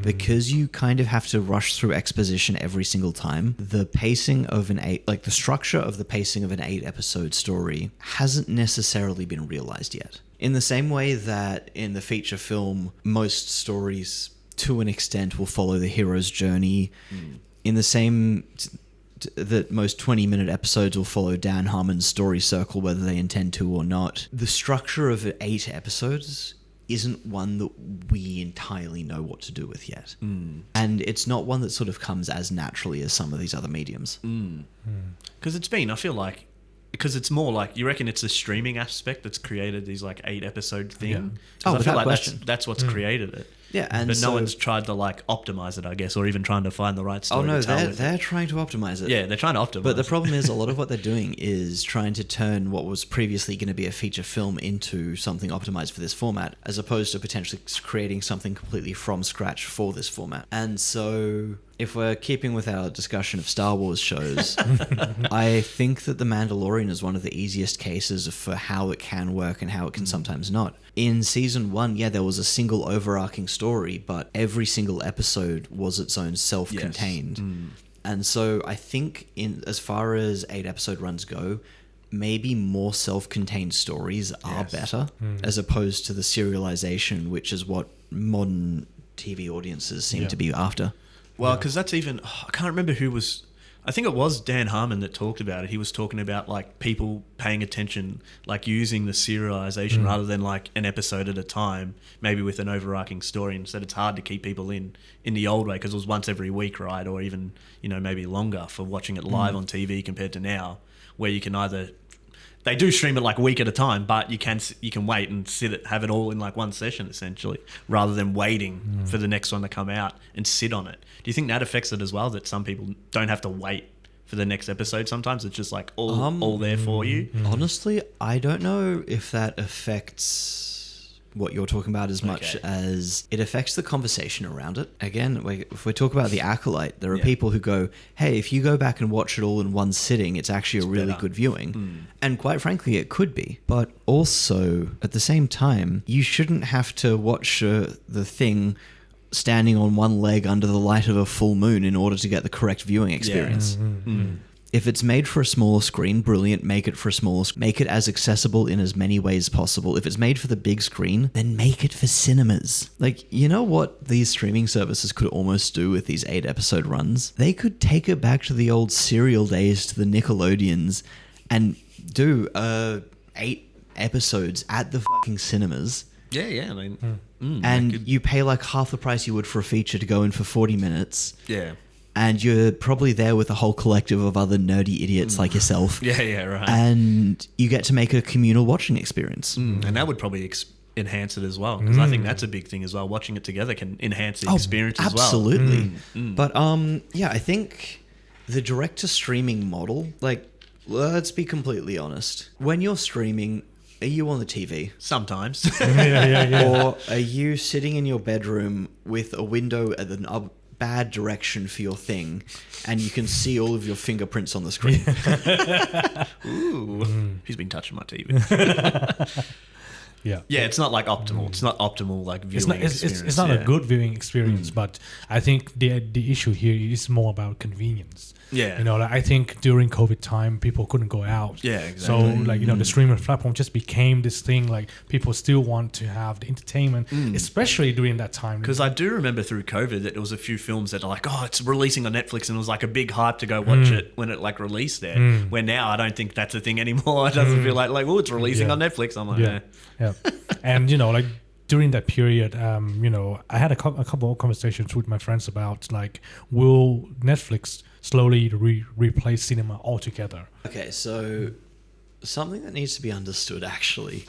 Because you kind of have to rush through exposition every single time, the pacing of an 8... Like, the structure of the pacing of an 8-episode story hasn't necessarily been realized yet. In the same way that in the feature film, most stories, to an extent, will follow the hero's journey... In the same that most 20-minute episodes will follow Dan Harmon's story circle, whether they intend to or not. The structure of 8 episodes isn't one that we entirely know what to do with yet. And it's not one that sort of comes as naturally as some of these other mediums. Because I feel like, because it's more like, you reckon it's the streaming aspect that's created these like 8-episode thing? Oh, I feel like question. that's what's created it. Yeah, and but no one's tried to like optimize it, I guess, or even trying to find the right story. Oh no, to tell they're trying to optimize it. Yeah, they're trying to optimize. But the problem is, a lot of what they're doing is trying to turn what was previously going to be a feature film into something optimized for this format, as opposed to potentially creating something completely from scratch for this format. And so, if we're keeping with our discussion of Star Wars shows, I think that The Mandalorian is one of the easiest cases for how it can work and how it can sometimes not. In season 1, there was a single overarching story, but every single episode was its own self-contained. And so I think as far as 8-episode runs go, maybe more self-contained stories are better, as opposed to the serialization, which is what modern TV audiences seem to be after. Well, because that's even... I can't remember who was... I think it was Dan Harmon that talked about it. He was talking about like people paying attention, like using the serialization rather than like an episode at a time, maybe with an overarching story. And said it's hard to keep people in the old way because it was once every week, right? Or even, maybe longer for watching it live on TV compared to now, where you can either... They do stream it like a week at a time, but you can wait and have it all in like one session essentially, rather than waiting for the next one to come out and sit on it. Do you think that affects it as well? That some people don't have to wait for the next episode? Sometimes it's just like all there for you. Honestly, I don't know if that affects what you're talking about as much as it affects the conversation around it. Again, if we talk about The Acolyte, there are people who go, hey, if you go back and watch it all in one sitting, it's actually a really good viewing. And quite frankly, it could be. But also, at the same time, you shouldn't have to watch the thing standing on one leg under the light of a full moon in order to get the correct viewing experience. If it's made for a smaller screen, brilliant, make it for a smaller screen. Make it as accessible in as many ways possible. If it's made for the big screen, then make it for cinemas. Like, you know what these streaming services could almost do with these 8-episode runs? They could take it back to the old serial days, to the Nickelodeons, and do 8 episodes at the fucking cinemas. Yeah, I mean... and you pay like half the price you would for a feature to go in for 40 minutes. Yeah. And you're probably there with a whole collective of other nerdy idiots like yourself. Yeah, right. And you get to make a communal watching experience. And that would probably enhance it as well, because I think that's a big thing as well. Watching it together can enhance the experience as well. Absolutely. But yeah, I think the direct to streaming model, like, let's be completely honest. When you're streaming, are you on the TV? Sometimes. Or are you sitting in your bedroom with a window at a bad direction for your thing, and you can see all of your fingerprints on the screen? Ooh, he's been touching my TV. Yeah. Yeah, it's not like optimal. It's not optimal like viewing experience. It's not a good viewing experience, but I think the issue here is more about convenience. Yeah. You know, like I think during COVID time, people couldn't go out. Yeah, exactly. So, like, you know, the streaming platform just became this thing, like, people still want to have the entertainment, especially during that time. Because I do remember through COVID that there was a few films that are like, oh, it's releasing on Netflix, and it was like a big hype to go watch it when it like released there. Where now I don't think that's a thing anymore. It doesn't feel like, oh, it's releasing on Netflix. I'm like, yeah. And, you know, like, during that period, you know, I had a couple of conversations with my friends about, like, will Netflix slowly replace cinema altogether? Okay, so something that needs to be understood actually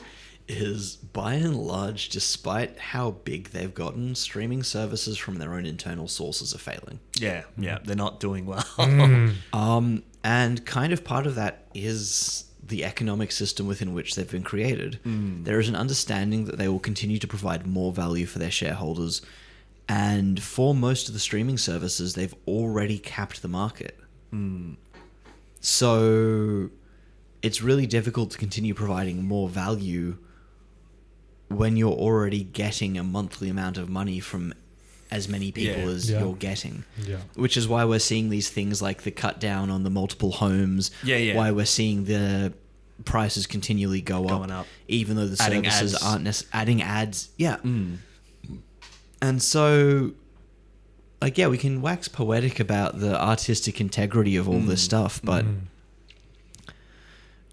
is, by and large, despite how big they've gotten, streaming services from their own internal sources are failing. Yeah, they're not doing well. And kind of part of that is the economic system within which they've been created. There is an understanding that they will continue to provide more value for their shareholders, and for most of the streaming services, they've already capped the market. So it's really difficult to continue providing more value when you're already getting a monthly amount of money from as many people as you're getting. Which is why we're seeing these things like the cut down on the multiple homes. Why we're seeing the prices continually going up, even though the Adding services ads. aren't adding ads. And so, like, we can wax poetic about the artistic integrity of all this stuff, but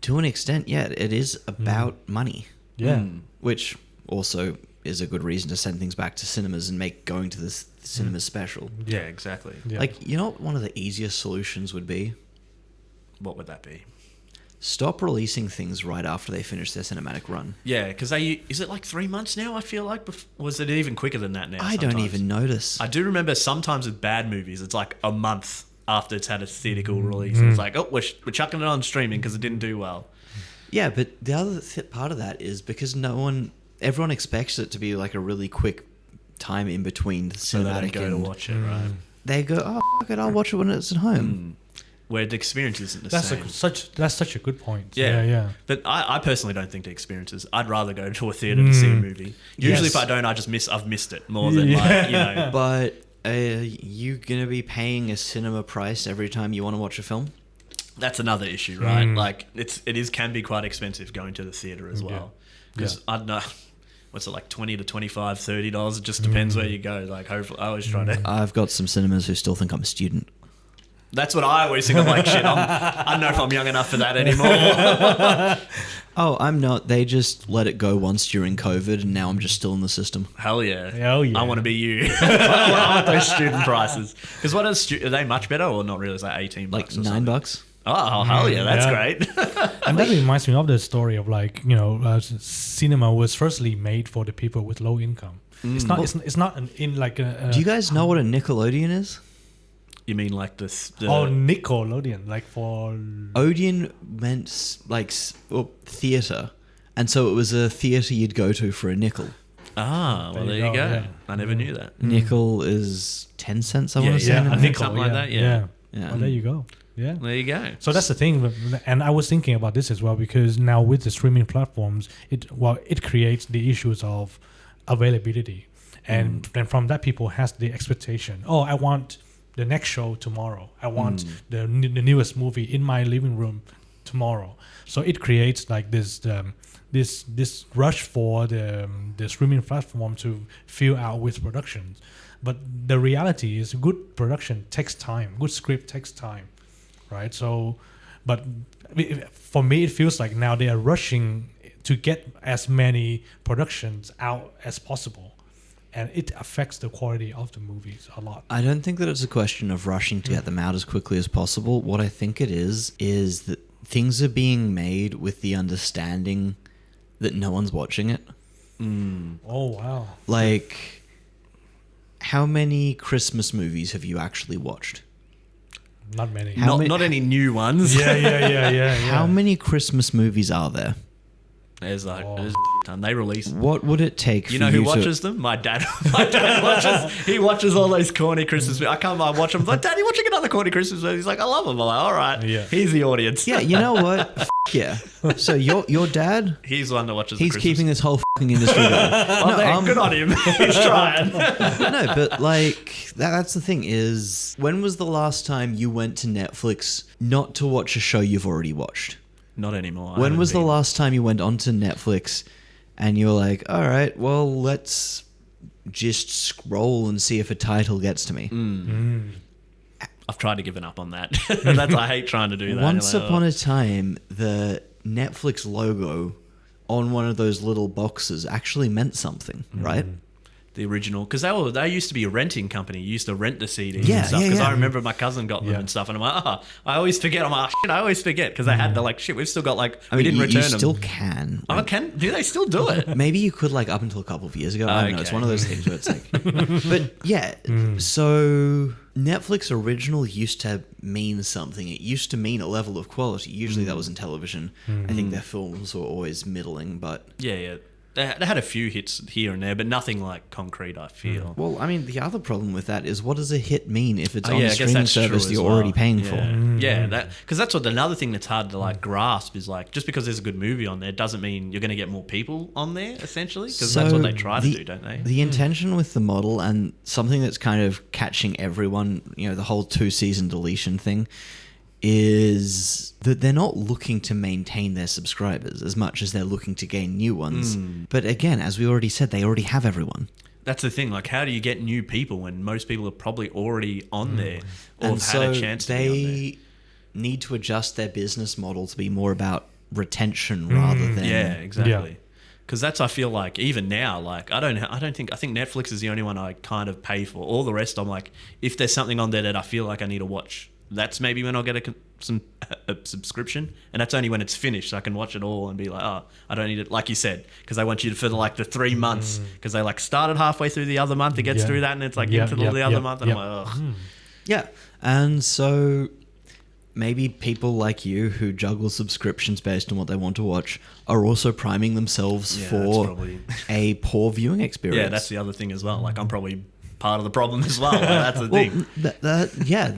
to an extent, it is about money. Which also is a good reason to send things back to cinemas and make going to the cinemas special. Yeah, exactly. Like, you know what one of the easiest solutions would be? What would that be? Stop releasing things right after they finish their cinematic run. Yeah, because is it like 3 months now, I feel like? Was it even quicker than that now? I don't even notice. I do remember sometimes with bad movies, it's like a month after it's had a theatrical release. And it's like, oh, we're chucking it on streaming because it didn't do well. Yeah, but the other part of that is because everyone expects it to be like a really quick time in between the cinematic So they don't go to watch it, right? They go, oh, fuck it, I'll watch it when it's at home. Where the experience isn't the same. That's such a good point. Yeah. But I personally don't think the experience is. I'd rather go to a theater to see a movie. Usually if I don't, I've missed it more than like, you know. But you gonna be paying a cinema price every time you want to watch a film? That's another issue, right? Like can be quite expensive going to the theater as well. Because I don't know, what's it like, $20 to $25, $30? It just depends where you go. Like, hopefully, I always try to. I've got some cinemas who still think I'm a student. That's what I always think. I'm like, shit, I don't know if I'm young enough for that anymore. Oh, I'm not. They just let it go once during COVID, and now I'm just still in the system. Hell yeah. Hell yeah. I want to be you. I want those student prices. Because are they much better or not really? It's like $18 Like or something? $9. Oh, hell yeah. That's great. And that reminds me of the story of, like, you know, cinema was firstly made for the people with low income. It's not. It's not in like a. Do you guys know what a Nickelodeon is? You mean like the Nickelodeon, like for Odeon meant theatre, and so it was a theatre you'd go to for a nickel. Ah, well, there you go. Yeah. I never knew that. Nickel is 10 cents, I want to say. I think something like that. Yeah. Well, there you go. Yeah. There you go. So that's the thing, and I was thinking about this as well, because now with the streaming platforms, it creates the issues of availability, and then from that people has the expectation. Oh, I want the next show tomorrow. I want the newest movie in my living room tomorrow. So it creates like this rush for the streaming platform to fill out with productions. But the reality is, good production takes time. Good script takes time, right? So, but for me, it feels like now they are rushing to get as many productions out as possible. And it affects the quality of the movies a lot. I don't think that it's a question of rushing to get them out as quickly as possible. What I think it is that things are being made with the understanding that no one's watching it. Oh wow. Like, how many Christmas movies have you actually watched? Not many. Not any new ones. Yeah. How many Christmas movies are there? There's a ton. They release. What would it take for You know who to- watches them? My dad. My dad watches. He watches all those corny Christmas movies. I come by watch them. I'm like, Daddy, watching another corny Christmas movie. He's like, I love them. I'm like, all right. Yeah. He's the audience. Yeah, you know what? Yeah. So your dad, He's the one that watches. he's the keeping this whole fucking industry going. Well, good on him. He's trying. No, but like that's the thing is, when was the last time you went to Netflix not to watch a show you've already watched? Not anymore. When was the last time you went onto Netflix and you were like, all right, well, let's just scroll and see if a title gets to me? I've tried to give up on that. I hate trying to do that. Once You're like, upon a time, the Netflix logo on one of those little boxes actually meant something, right? the original, because they used to be a renting company. You used to rent the CDs Yeah, and stuff. yeah, Because yeah. I remember my cousin got them and stuff, and I'm like, I always forget. I'm like, shit, I always forget because they had to shit. We've still got we didn't return you them. still can. Oh, do they still do it? Maybe you could up until a couple of years ago. I don't know. It's Okay. one of those things where it's like, but yeah. So Netflix original used to mean something. It used to mean a level of quality. Usually that was in television. I think their films were always middling, but Yeah. They had a few hits here and there, but nothing like concrete, I feel. well, I mean, the other problem with that is what does a hit mean if it's Oh, on yeah, a I guess streaming that's true service as that you're well. already paying Yeah. for? Yeah, because that's what another thing that's hard to grasp is just because there's a good movie on there doesn't mean you're going to get more people on there, essentially, because that's what they try to do, don't they? The intention with the model and something that's kind of catching everyone, the whole 2-season deletion thing, is that they're not looking to maintain their subscribers as much as they're looking to gain new ones. But again, as we already said, they already have everyone. That's the thing. How do you get new people when most people are probably already on there or And have had a so chance to be on there? they need to adjust their business model to be more about retention rather than... Yeah, exactly. Yeah. Because that's, I feel like, even now, I think Netflix is the only one I kind of pay for. All the rest, I'm like, if there's something on there that I feel like I need to watch, that's maybe when I'll get a subscription, and that's only when it's finished, so I can watch it all and be like, oh, I don't need it, like you said, because they want you to for the 3 months, because they started halfway through the other month, it gets through that, and it's into the other month, and I'm like, ugh. Yeah, and so maybe people like you who juggle subscriptions based on what they want to watch are also priming themselves Yeah, that's for probably- a poor viewing experience. Yeah, that's the other thing as well. I'm probably part of the problem as well. That's the thing. Yeah,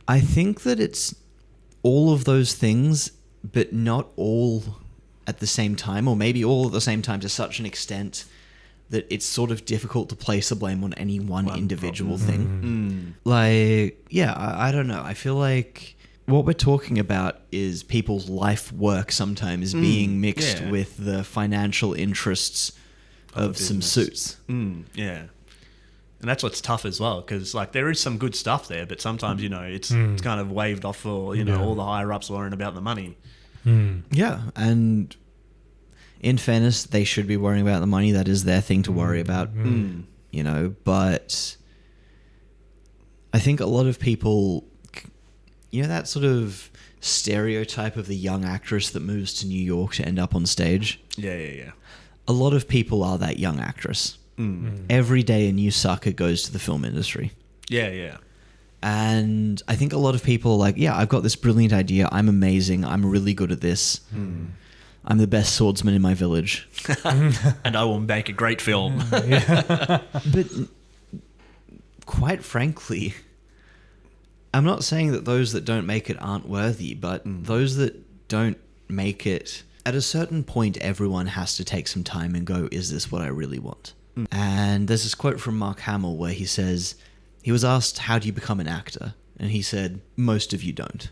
I think that it's all of those things, but not all at the same time, or maybe all at the same time to such an extent that it's sort of difficult to place the blame on any one individual thing. I don't know. I feel like what we're talking about is people's life work sometimes being mixed with the financial interests of some suits. Yeah. And that's what's tough as well, because there is some good stuff there, but sometimes it's kind of waved off for all the higher ups worrying about the money. Yeah, and in fairness, they should be worrying about the money. That is their thing to worry about, but I think a lot of people, that sort of stereotype of the young actress that moves to New York to end up on stage. Yeah. A lot of people are that young actress. Every day a new sucker goes to the film industry. Yeah. And I think a lot of people are like, yeah, I've got this brilliant idea. I'm amazing. I'm really good at this. I'm the best swordsman in my village. And I will make a great film. But quite frankly, I'm not saying that those that don't make it aren't worthy, but those that don't make it, at a certain point, everyone has to take some time and go, is this what I really want? And there's this quote from Mark Hamill where he says, he was asked, how do you become an actor? And he said, most of you don't.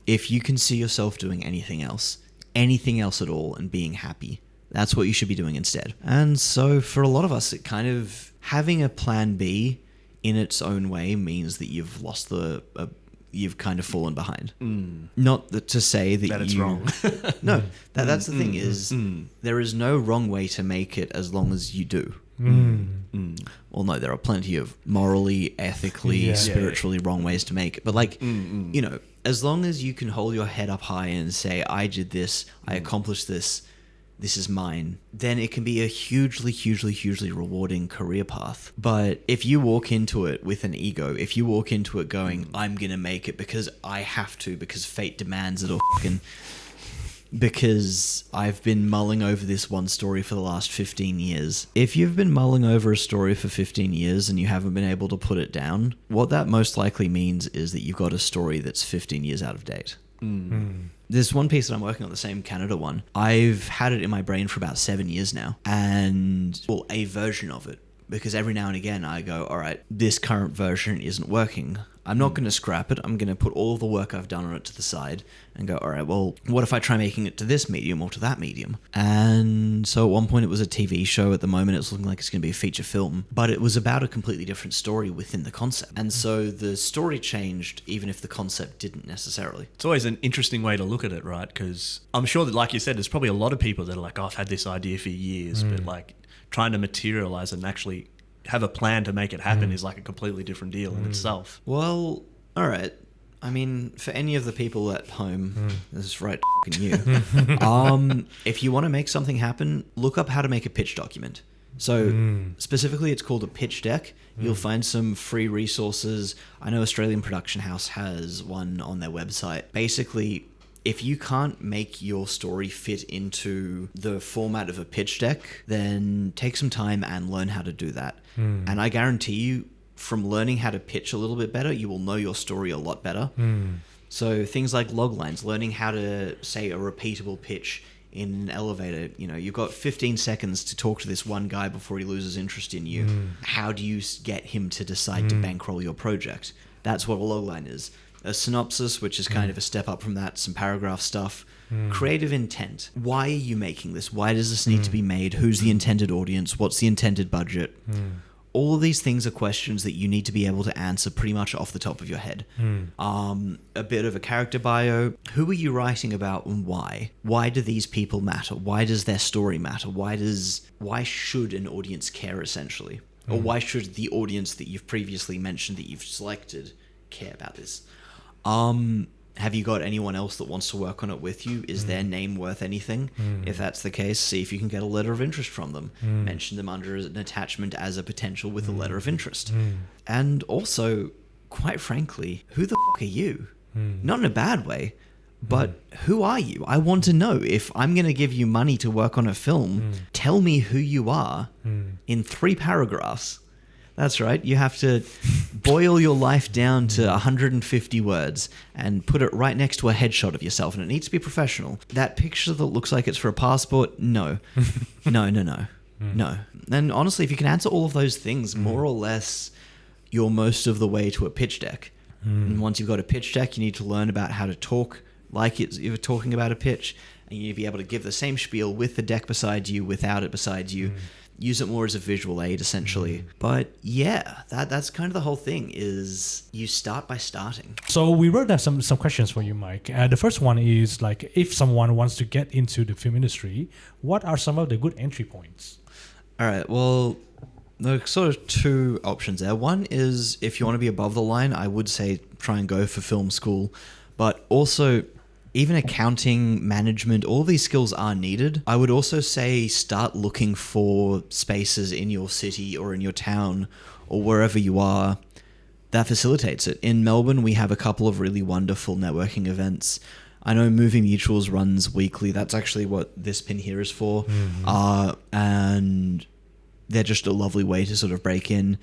If you can see yourself doing anything else at all, and being happy, that's what you should be doing instead. And so for a lot of us, it kind of, having a plan B in its own way means that you've lost you've kind of fallen behind. Not to say that it's wrong. No, that's the thing is, there is no wrong way to make it as long as you do. Well, no, there are plenty of morally, ethically, spiritually wrong ways to make it. But as long as you can hold your head up high and say, I did this, I accomplished this, this is mine, then it can be a hugely, hugely, hugely rewarding career path. But if you walk into it with an ego, if you walk into it going, I'm going to make it because I have to, because fate demands it, or because I've been mulling over this one story for the last 15 years. If you've been mulling over a story for 15 years and you haven't been able to put it down, what that most likely means is that you've got a story that's 15 years out of date. There's one piece that I'm working on, the same Canada one. I've had it in my brain for about 7 years now, and well, a version of it, because every now and again I go, all right, this current version isn't working. I'm not going to scrap it. I'm going to put all of the work I've done on it to the side and go, all right, well, what if I try making it to this medium or to that medium? And so at one point it was a TV show. At the moment it's looking like it's going to be a feature film, but it was about a completely different story within the concept. And so the story changed even if the concept didn't necessarily. It's always an interesting way to look at it, right? Because I'm sure that, like you said, there's probably a lot of people that are like, oh, I've had this idea for years, but like trying to materialize and actually have a plan to make it happen is like a completely different deal in itself. Well, all right. I mean, for any of the people at home, this is right f***ing you. If you want to make something happen, look up how to make a pitch document. So specifically, it's called a pitch deck. You'll find some free resources. I know Australian Production House has one on their website. Basically, if you can't make your story fit into the format of a pitch deck, then take some time and learn how to do that. And I guarantee you, from learning how to pitch a little bit better, you will know your story a lot better. So things like log lines, learning how to say a repeatable pitch in an elevator. You know, you've got 15 seconds to talk to this one guy before he loses interest in you. How do you get him to decide to bankroll your project? That's what a log line is. A synopsis, which is kind of a step up from that, some paragraph stuff. Creative intent. Why are you making this? Why does this need to be made? Who's the intended audience? What's the intended budget? All of these things are questions that you need to be able to answer pretty much off the top of your head. A bit of a character bio. Who are you writing about and why? Why do these people matter? Why does their story matter? Why should an audience care, essentially? Or why should the audience that you've previously mentioned that you've selected care about this? Have you got anyone else that wants to work on it with you? Is their name worth anything? If that's the case, see if you can get a letter of interest from them. Mention them under an attachment as a potential with a letter of interest. And also, quite frankly, who the f*** are you? Not in a bad way, but who are you? I want to know. If I'm going to give you money to work on a film, tell me who you are in 3 paragraphs. That's right. You have to boil your life down to 150 words and put it right next to a headshot of yourself, and it needs to be professional. That picture that looks like it's for a passport, no. No. And honestly, if you can answer all of those things, more or less, you're most of the way to a pitch deck. And once you've got a pitch deck, you need to learn about how to talk like you're talking about a pitch, and you need to be able to give the same spiel with the deck beside you, without it beside you. Use it more as a visual aid, essentially. But yeah, that's kind of the whole thing, is you start by starting. So we wrote down some questions for you, Mike. The first one is like, if someone wants to get into the film industry, what are some of the good entry points? All right, well, there's sort of 2 options there. One is, if you want to be above the line, I would say try and go for film school. But also, even accounting, management, all these skills are needed. I would also say start looking for spaces in your city or in your town or wherever you are that facilitates it. In Melbourne, we have a couple of really wonderful networking events. I know Movie Mutuals runs weekly. That's actually what this pin here is for. And they're just a lovely way to sort of break in.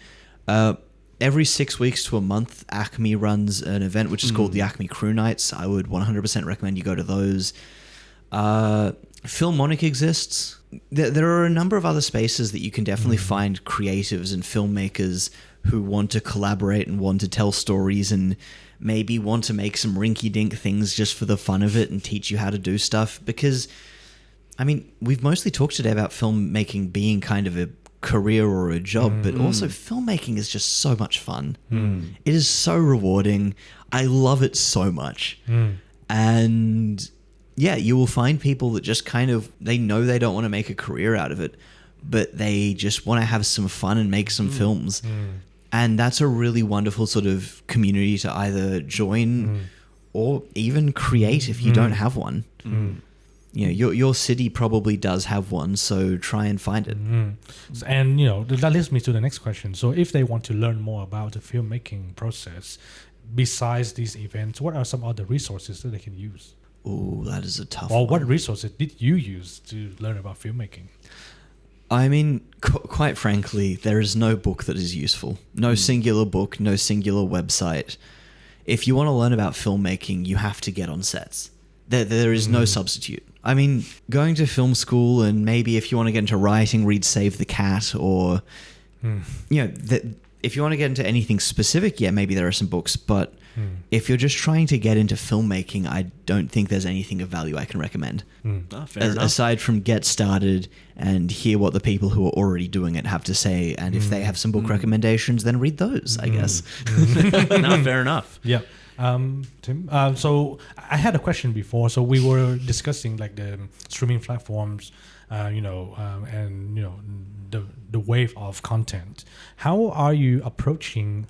Every 6 weeks to a month, Acme runs an event which is called the Acme Crew Nights. I would 100% recommend you go to those. Filmonic exists. There are a number of other spaces that you can definitely find creatives and filmmakers who want to collaborate and want to tell stories and maybe want to make some rinky-dink things just for the fun of it and teach you how to do stuff. Because, I mean, we've mostly talked today about filmmaking being kind of a career or a job, but also filmmaking is just so much fun. It is so rewarding. I love it so much. And yeah, you will find people that just kind of, they know they don't want to make a career out of it, but they just want to have some fun and make some films. And that's a really wonderful sort of community to either join or even create if you don't have one. your city probably does have one, so try and find it. And that leads me to the next question. So if they want to learn more about the filmmaking process, besides these events, what are some other resources that they can use? Oh, that is a tough Or one. what resources did you use to learn about filmmaking? I mean, quite frankly, there is no book that is useful. No singular book, no singular website. If you want to learn about filmmaking, you have to get on sets. There is no substitute. I mean, going to film school, and maybe if you want to get into writing, read Save the Cat, or if you want to get into anything specific, maybe there are some books. But if you're just trying to get into filmmaking, I don't think there's anything of value I can recommend. Fair enough. Aside from get started and hear what the people who are already doing it have to say, and if they have some book recommendations, then read those, I guess. No, fair enough. Yeah. Tim, so I had a question before. So we were discussing like the streaming platforms, and the wave of content. How are you approaching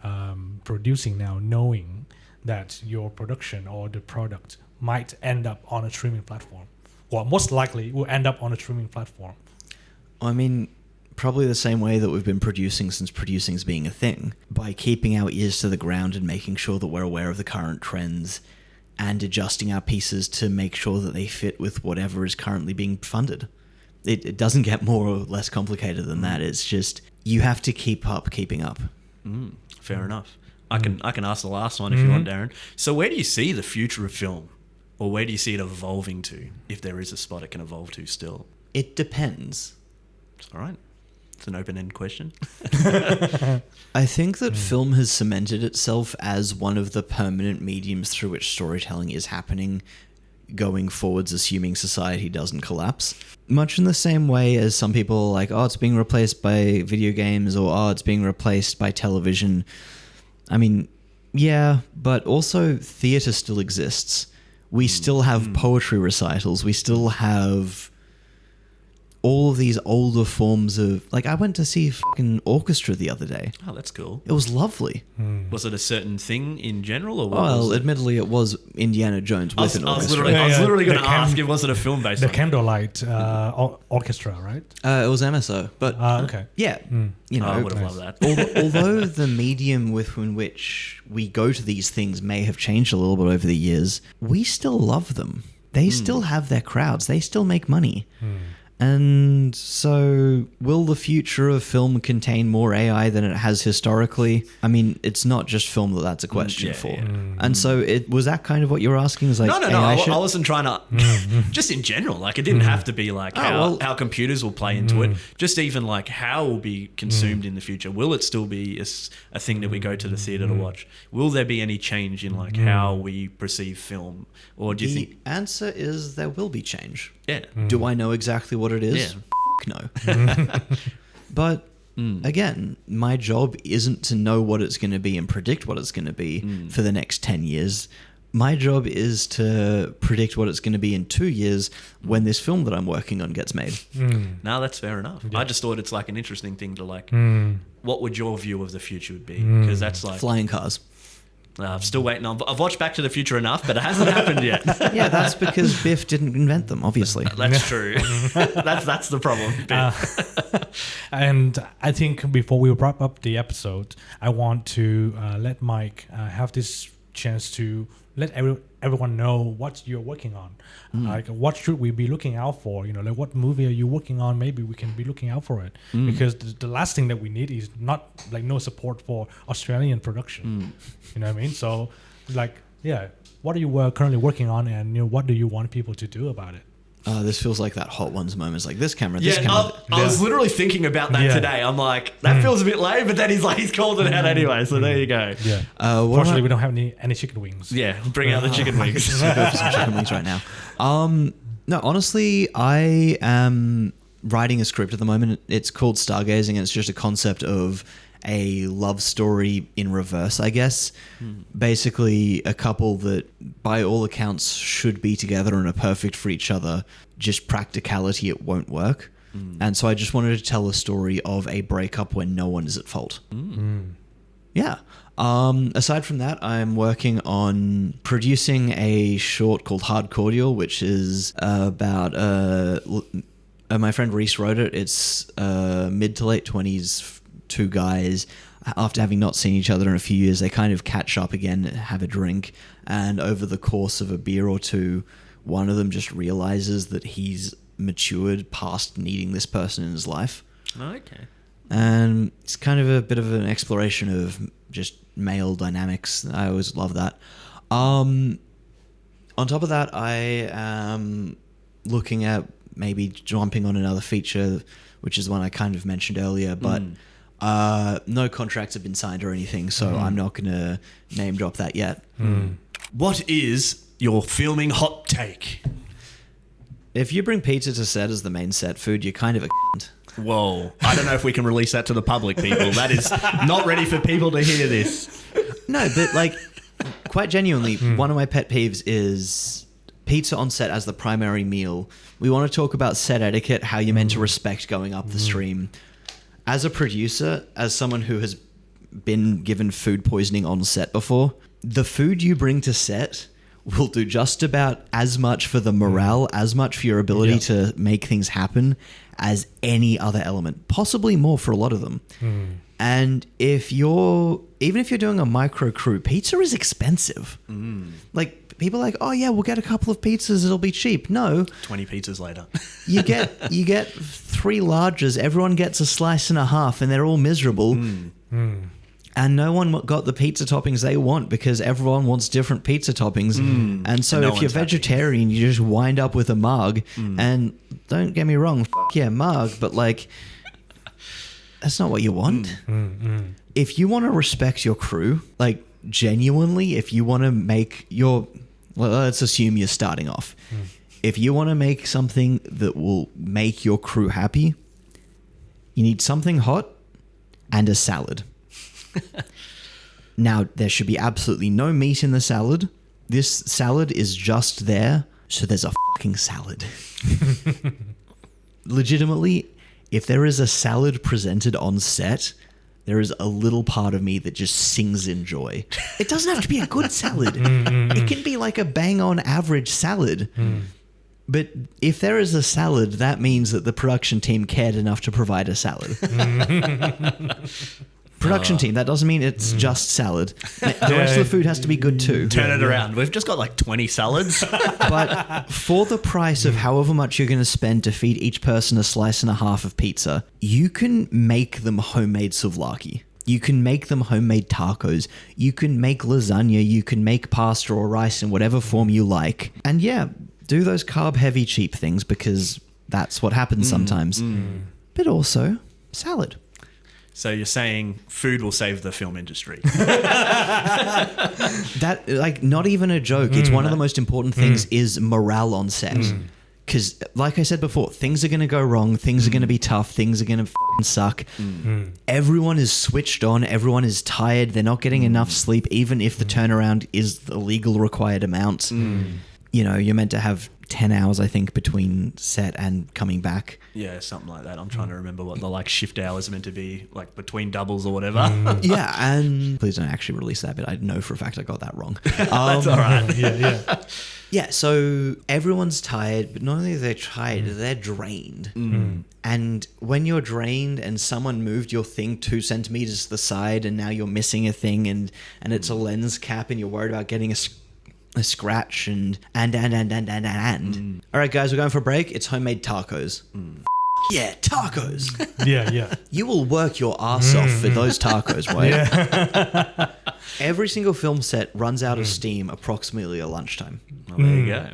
producing now, knowing that your production or the product might end up on a streaming platform? Well, most likely will end up on a streaming platform. I mean, probably the same way that we've been producing since producing's being a thing, by keeping our ears to the ground and making sure that we're aware of the current trends and adjusting our pieces to make sure that they fit with whatever is currently being funded. It doesn't get more or less complicated than that. It's just you have to keeping up. Fair enough. I can ask the last one if you want, Darren. So where do you see the future of film, or where do you see it evolving to, if there is a spot it can evolve to still? It depends. All right. It's an open-ended question. I think that film has cemented itself as one of the permanent mediums through which storytelling is happening going forwards, assuming society doesn't collapse. Much in the same way as some people are like, oh, it's being replaced by video games, or oh, it's being replaced by television. I mean, yeah, but also theatre still exists. We still have poetry recitals. We still have all of these older forms of... Like, I went to see fucking orchestra the other day. Oh, that's cool. It was lovely. Was it a certain thing in general, or what Well, was it? admittedly, it was Indiana Jones with an I was orchestra. literally going The to ask, was it a film based The on? Candlelight Orchestra, right? It was MSO, but Okay. yeah, you know, I would have loved that. although the medium in which we go to these things may have changed a little bit over the years, we still love them. They still have their crowds. They still make money. And so, will the future of film contain more AI than it has historically? I mean, it's not just film that's a question for. And so, was that kind of what you were asking? Is like No. AI shit? I wasn't trying to. Just in general, like it didn't have to be like how computers will play into it. Just even like how it will be consumed in the future. Will it still be a thing that we go to the theater to watch? Will there be any change in like how we perceive film, or do you The think? answer is there will be change. Yeah. Do I know exactly what it is? Yeah. No. But again, my job isn't to know what it's going to be and predict what it's going to be for the next 10 years. My job is to predict what it's going to be in 2 years when this film that I'm working on gets made. No, that's fair enough. I just thought it's like an interesting thing to like. What would your view of the future would be? Because that's like Flying cars. I'm still waiting on. I've watched Back to the Future enough, but it hasn't happened yet. Yeah, that's because Biff didn't invent them, obviously. That's true. that's the problem. And I think before we wrap up the episode, I want to let Mike have this chance to let everyone know what you're working on. Like, what should we be looking out for? You know, like what movie are you working on? Maybe we can be looking out for it, because the last thing that we need is not like no support for Australian production. You know what I mean? So, like, yeah, what are you currently working on, and what do you want people to do about it? This feels like that Hot Ones moment. It's like this camera, Yeah, this camera. I was literally thinking about that today. I'm like, that feels a bit lame, but then he's called it out anyway. So there you go. Yeah. What Fortunately, we don't have any chicken wings. Yeah, bring out the chicken wings. Just go for some chicken wings right now. No, honestly, I am writing a script at the moment. It's called Stargazing, and it's just a concept of a love story in reverse, I guess. Basically, a couple that, by all accounts, should be together and are perfect for each other. Just practicality, it won't work. And so I just wanted to tell a story of a breakup when no one is at fault. Yeah. Aside from that, I'm working on producing a short called Hard Cordial, which is about my friend Reese wrote it. It's mid to late 20s, two guys. After having not seen each other in a few years, they kind of catch up again, have a drink, and over the course of a beer or two, one of them just realizes that he's matured past needing this person in his life. Okay. And it's kind of a bit of an exploration of just male dynamics. I always love that. On top of that, I am looking at maybe jumping on another feature, which is one I kind of mentioned earlier, but no contracts have been signed or anything, so I'm not going to name drop that yet. What is your filming hot take? If you bring pizza to set as the main set food, you're kind of a cunt. Whoa. I don't know if we can release that to the public, people. That is not ready for people to hear this. No, but like, quite genuinely, one of my pet peeves is pizza on set as the primary meal. We want to talk about set etiquette, how you're meant to respect going up the stream. As a producer, as someone who has been given food poisoning on set before, the food you bring to set will do just about as much for the morale, as much for your ability to make things happen as any other element, possibly more for a lot of them. And even if you're doing a micro crew, pizza is expensive. Like, people are like, oh yeah, we'll get a couple of pizzas, it'll be cheap. No. 20 pizzas later. you get 3 larges, everyone gets a slice and a half, and they're all miserable. And no one got the pizza toppings they want because everyone wants different pizza toppings. And so if you're vegetarian, you just wind up with a marg. And don't get me wrong, yeah, marg, but like, that's not what you want. If you want to respect your crew, like genuinely, if you want to make let's assume you're starting off. If you want to make something that will make your crew happy, you need something hot and a salad. Now, there should be absolutely no meat in the salad. This salad is just there, so there's a fucking salad. Legitimately, if there is a salad presented on set, there is a little part of me that just sings in joy. It doesn't have to be a good salad. It can be like a bang-on average salad. But if there is a salad, that means that the production team cared enough to provide a salad. Production team, that doesn't mean it's just salad. The rest of the food has to be good too. Turn it around. We've just got like 20 salads. But for the price of however much you're going to spend to feed each person a slice and a half of pizza, you can make them homemade souvlaki. You can make them homemade tacos. You can make lasagna. You can make pasta or rice in whatever form you like. And yeah, do those carb-heavy, cheap things because that's what happens sometimes. But also, salad. So you're saying food will save the film industry? That, like, not even a joke. It's one of the most important things is morale on set. Because, like I said before, things are going to go wrong. Things are going to be tough. Things are going to suck. Everyone is switched on. Everyone is tired. They're not getting enough sleep, even if the turnaround is the legal required amount. You know, you're meant to have 10 hours, I think, between set and coming back. Yeah, something like that. I'm trying to remember what the like shift hours are meant to be, like between doubles or whatever. Yeah, and please don't actually release that bit. I know for a fact I got that wrong. That's all right. Yeah, so everyone's tired, but not only are they tired, they're drained. And when you're drained and someone moved your thing 2 centimeters to the side and now you're missing a thing and it's a lens cap and you're worried about getting a scratch and. All right, guys, we're going for a break. It's homemade tacos. Yeah, tacos. Yeah. You will work your ass off for those tacos, right? Yeah. Every single film set runs out of steam approximately at lunchtime. Well, there you go.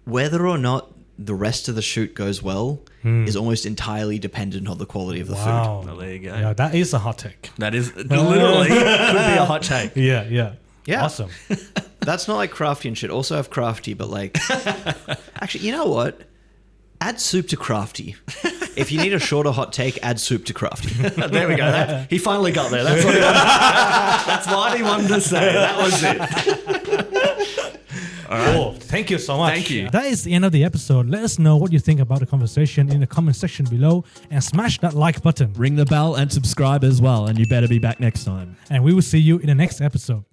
Whether or not the rest of the shoot goes well is almost entirely dependent on the quality of the food. Well, there you go. Yeah, that is a hot take. That is literally could be a hot take. Yeah. Yeah. Awesome. That's not like crafty and shit. Also have crafty, but like... Actually, you know what? Add soup to crafty. If you need a shorter hot take, add soup to crafty. There we go. He finally got there. That's what he wanted. That's what he wanted to say. That was it. right. Cool. Thank you so much. Thank you. That is the end of the episode. Let us know what you think about the conversation in the comment section below and smash that like button. Ring the bell and subscribe as well, and you better be back next time. And we will see you in the next episode.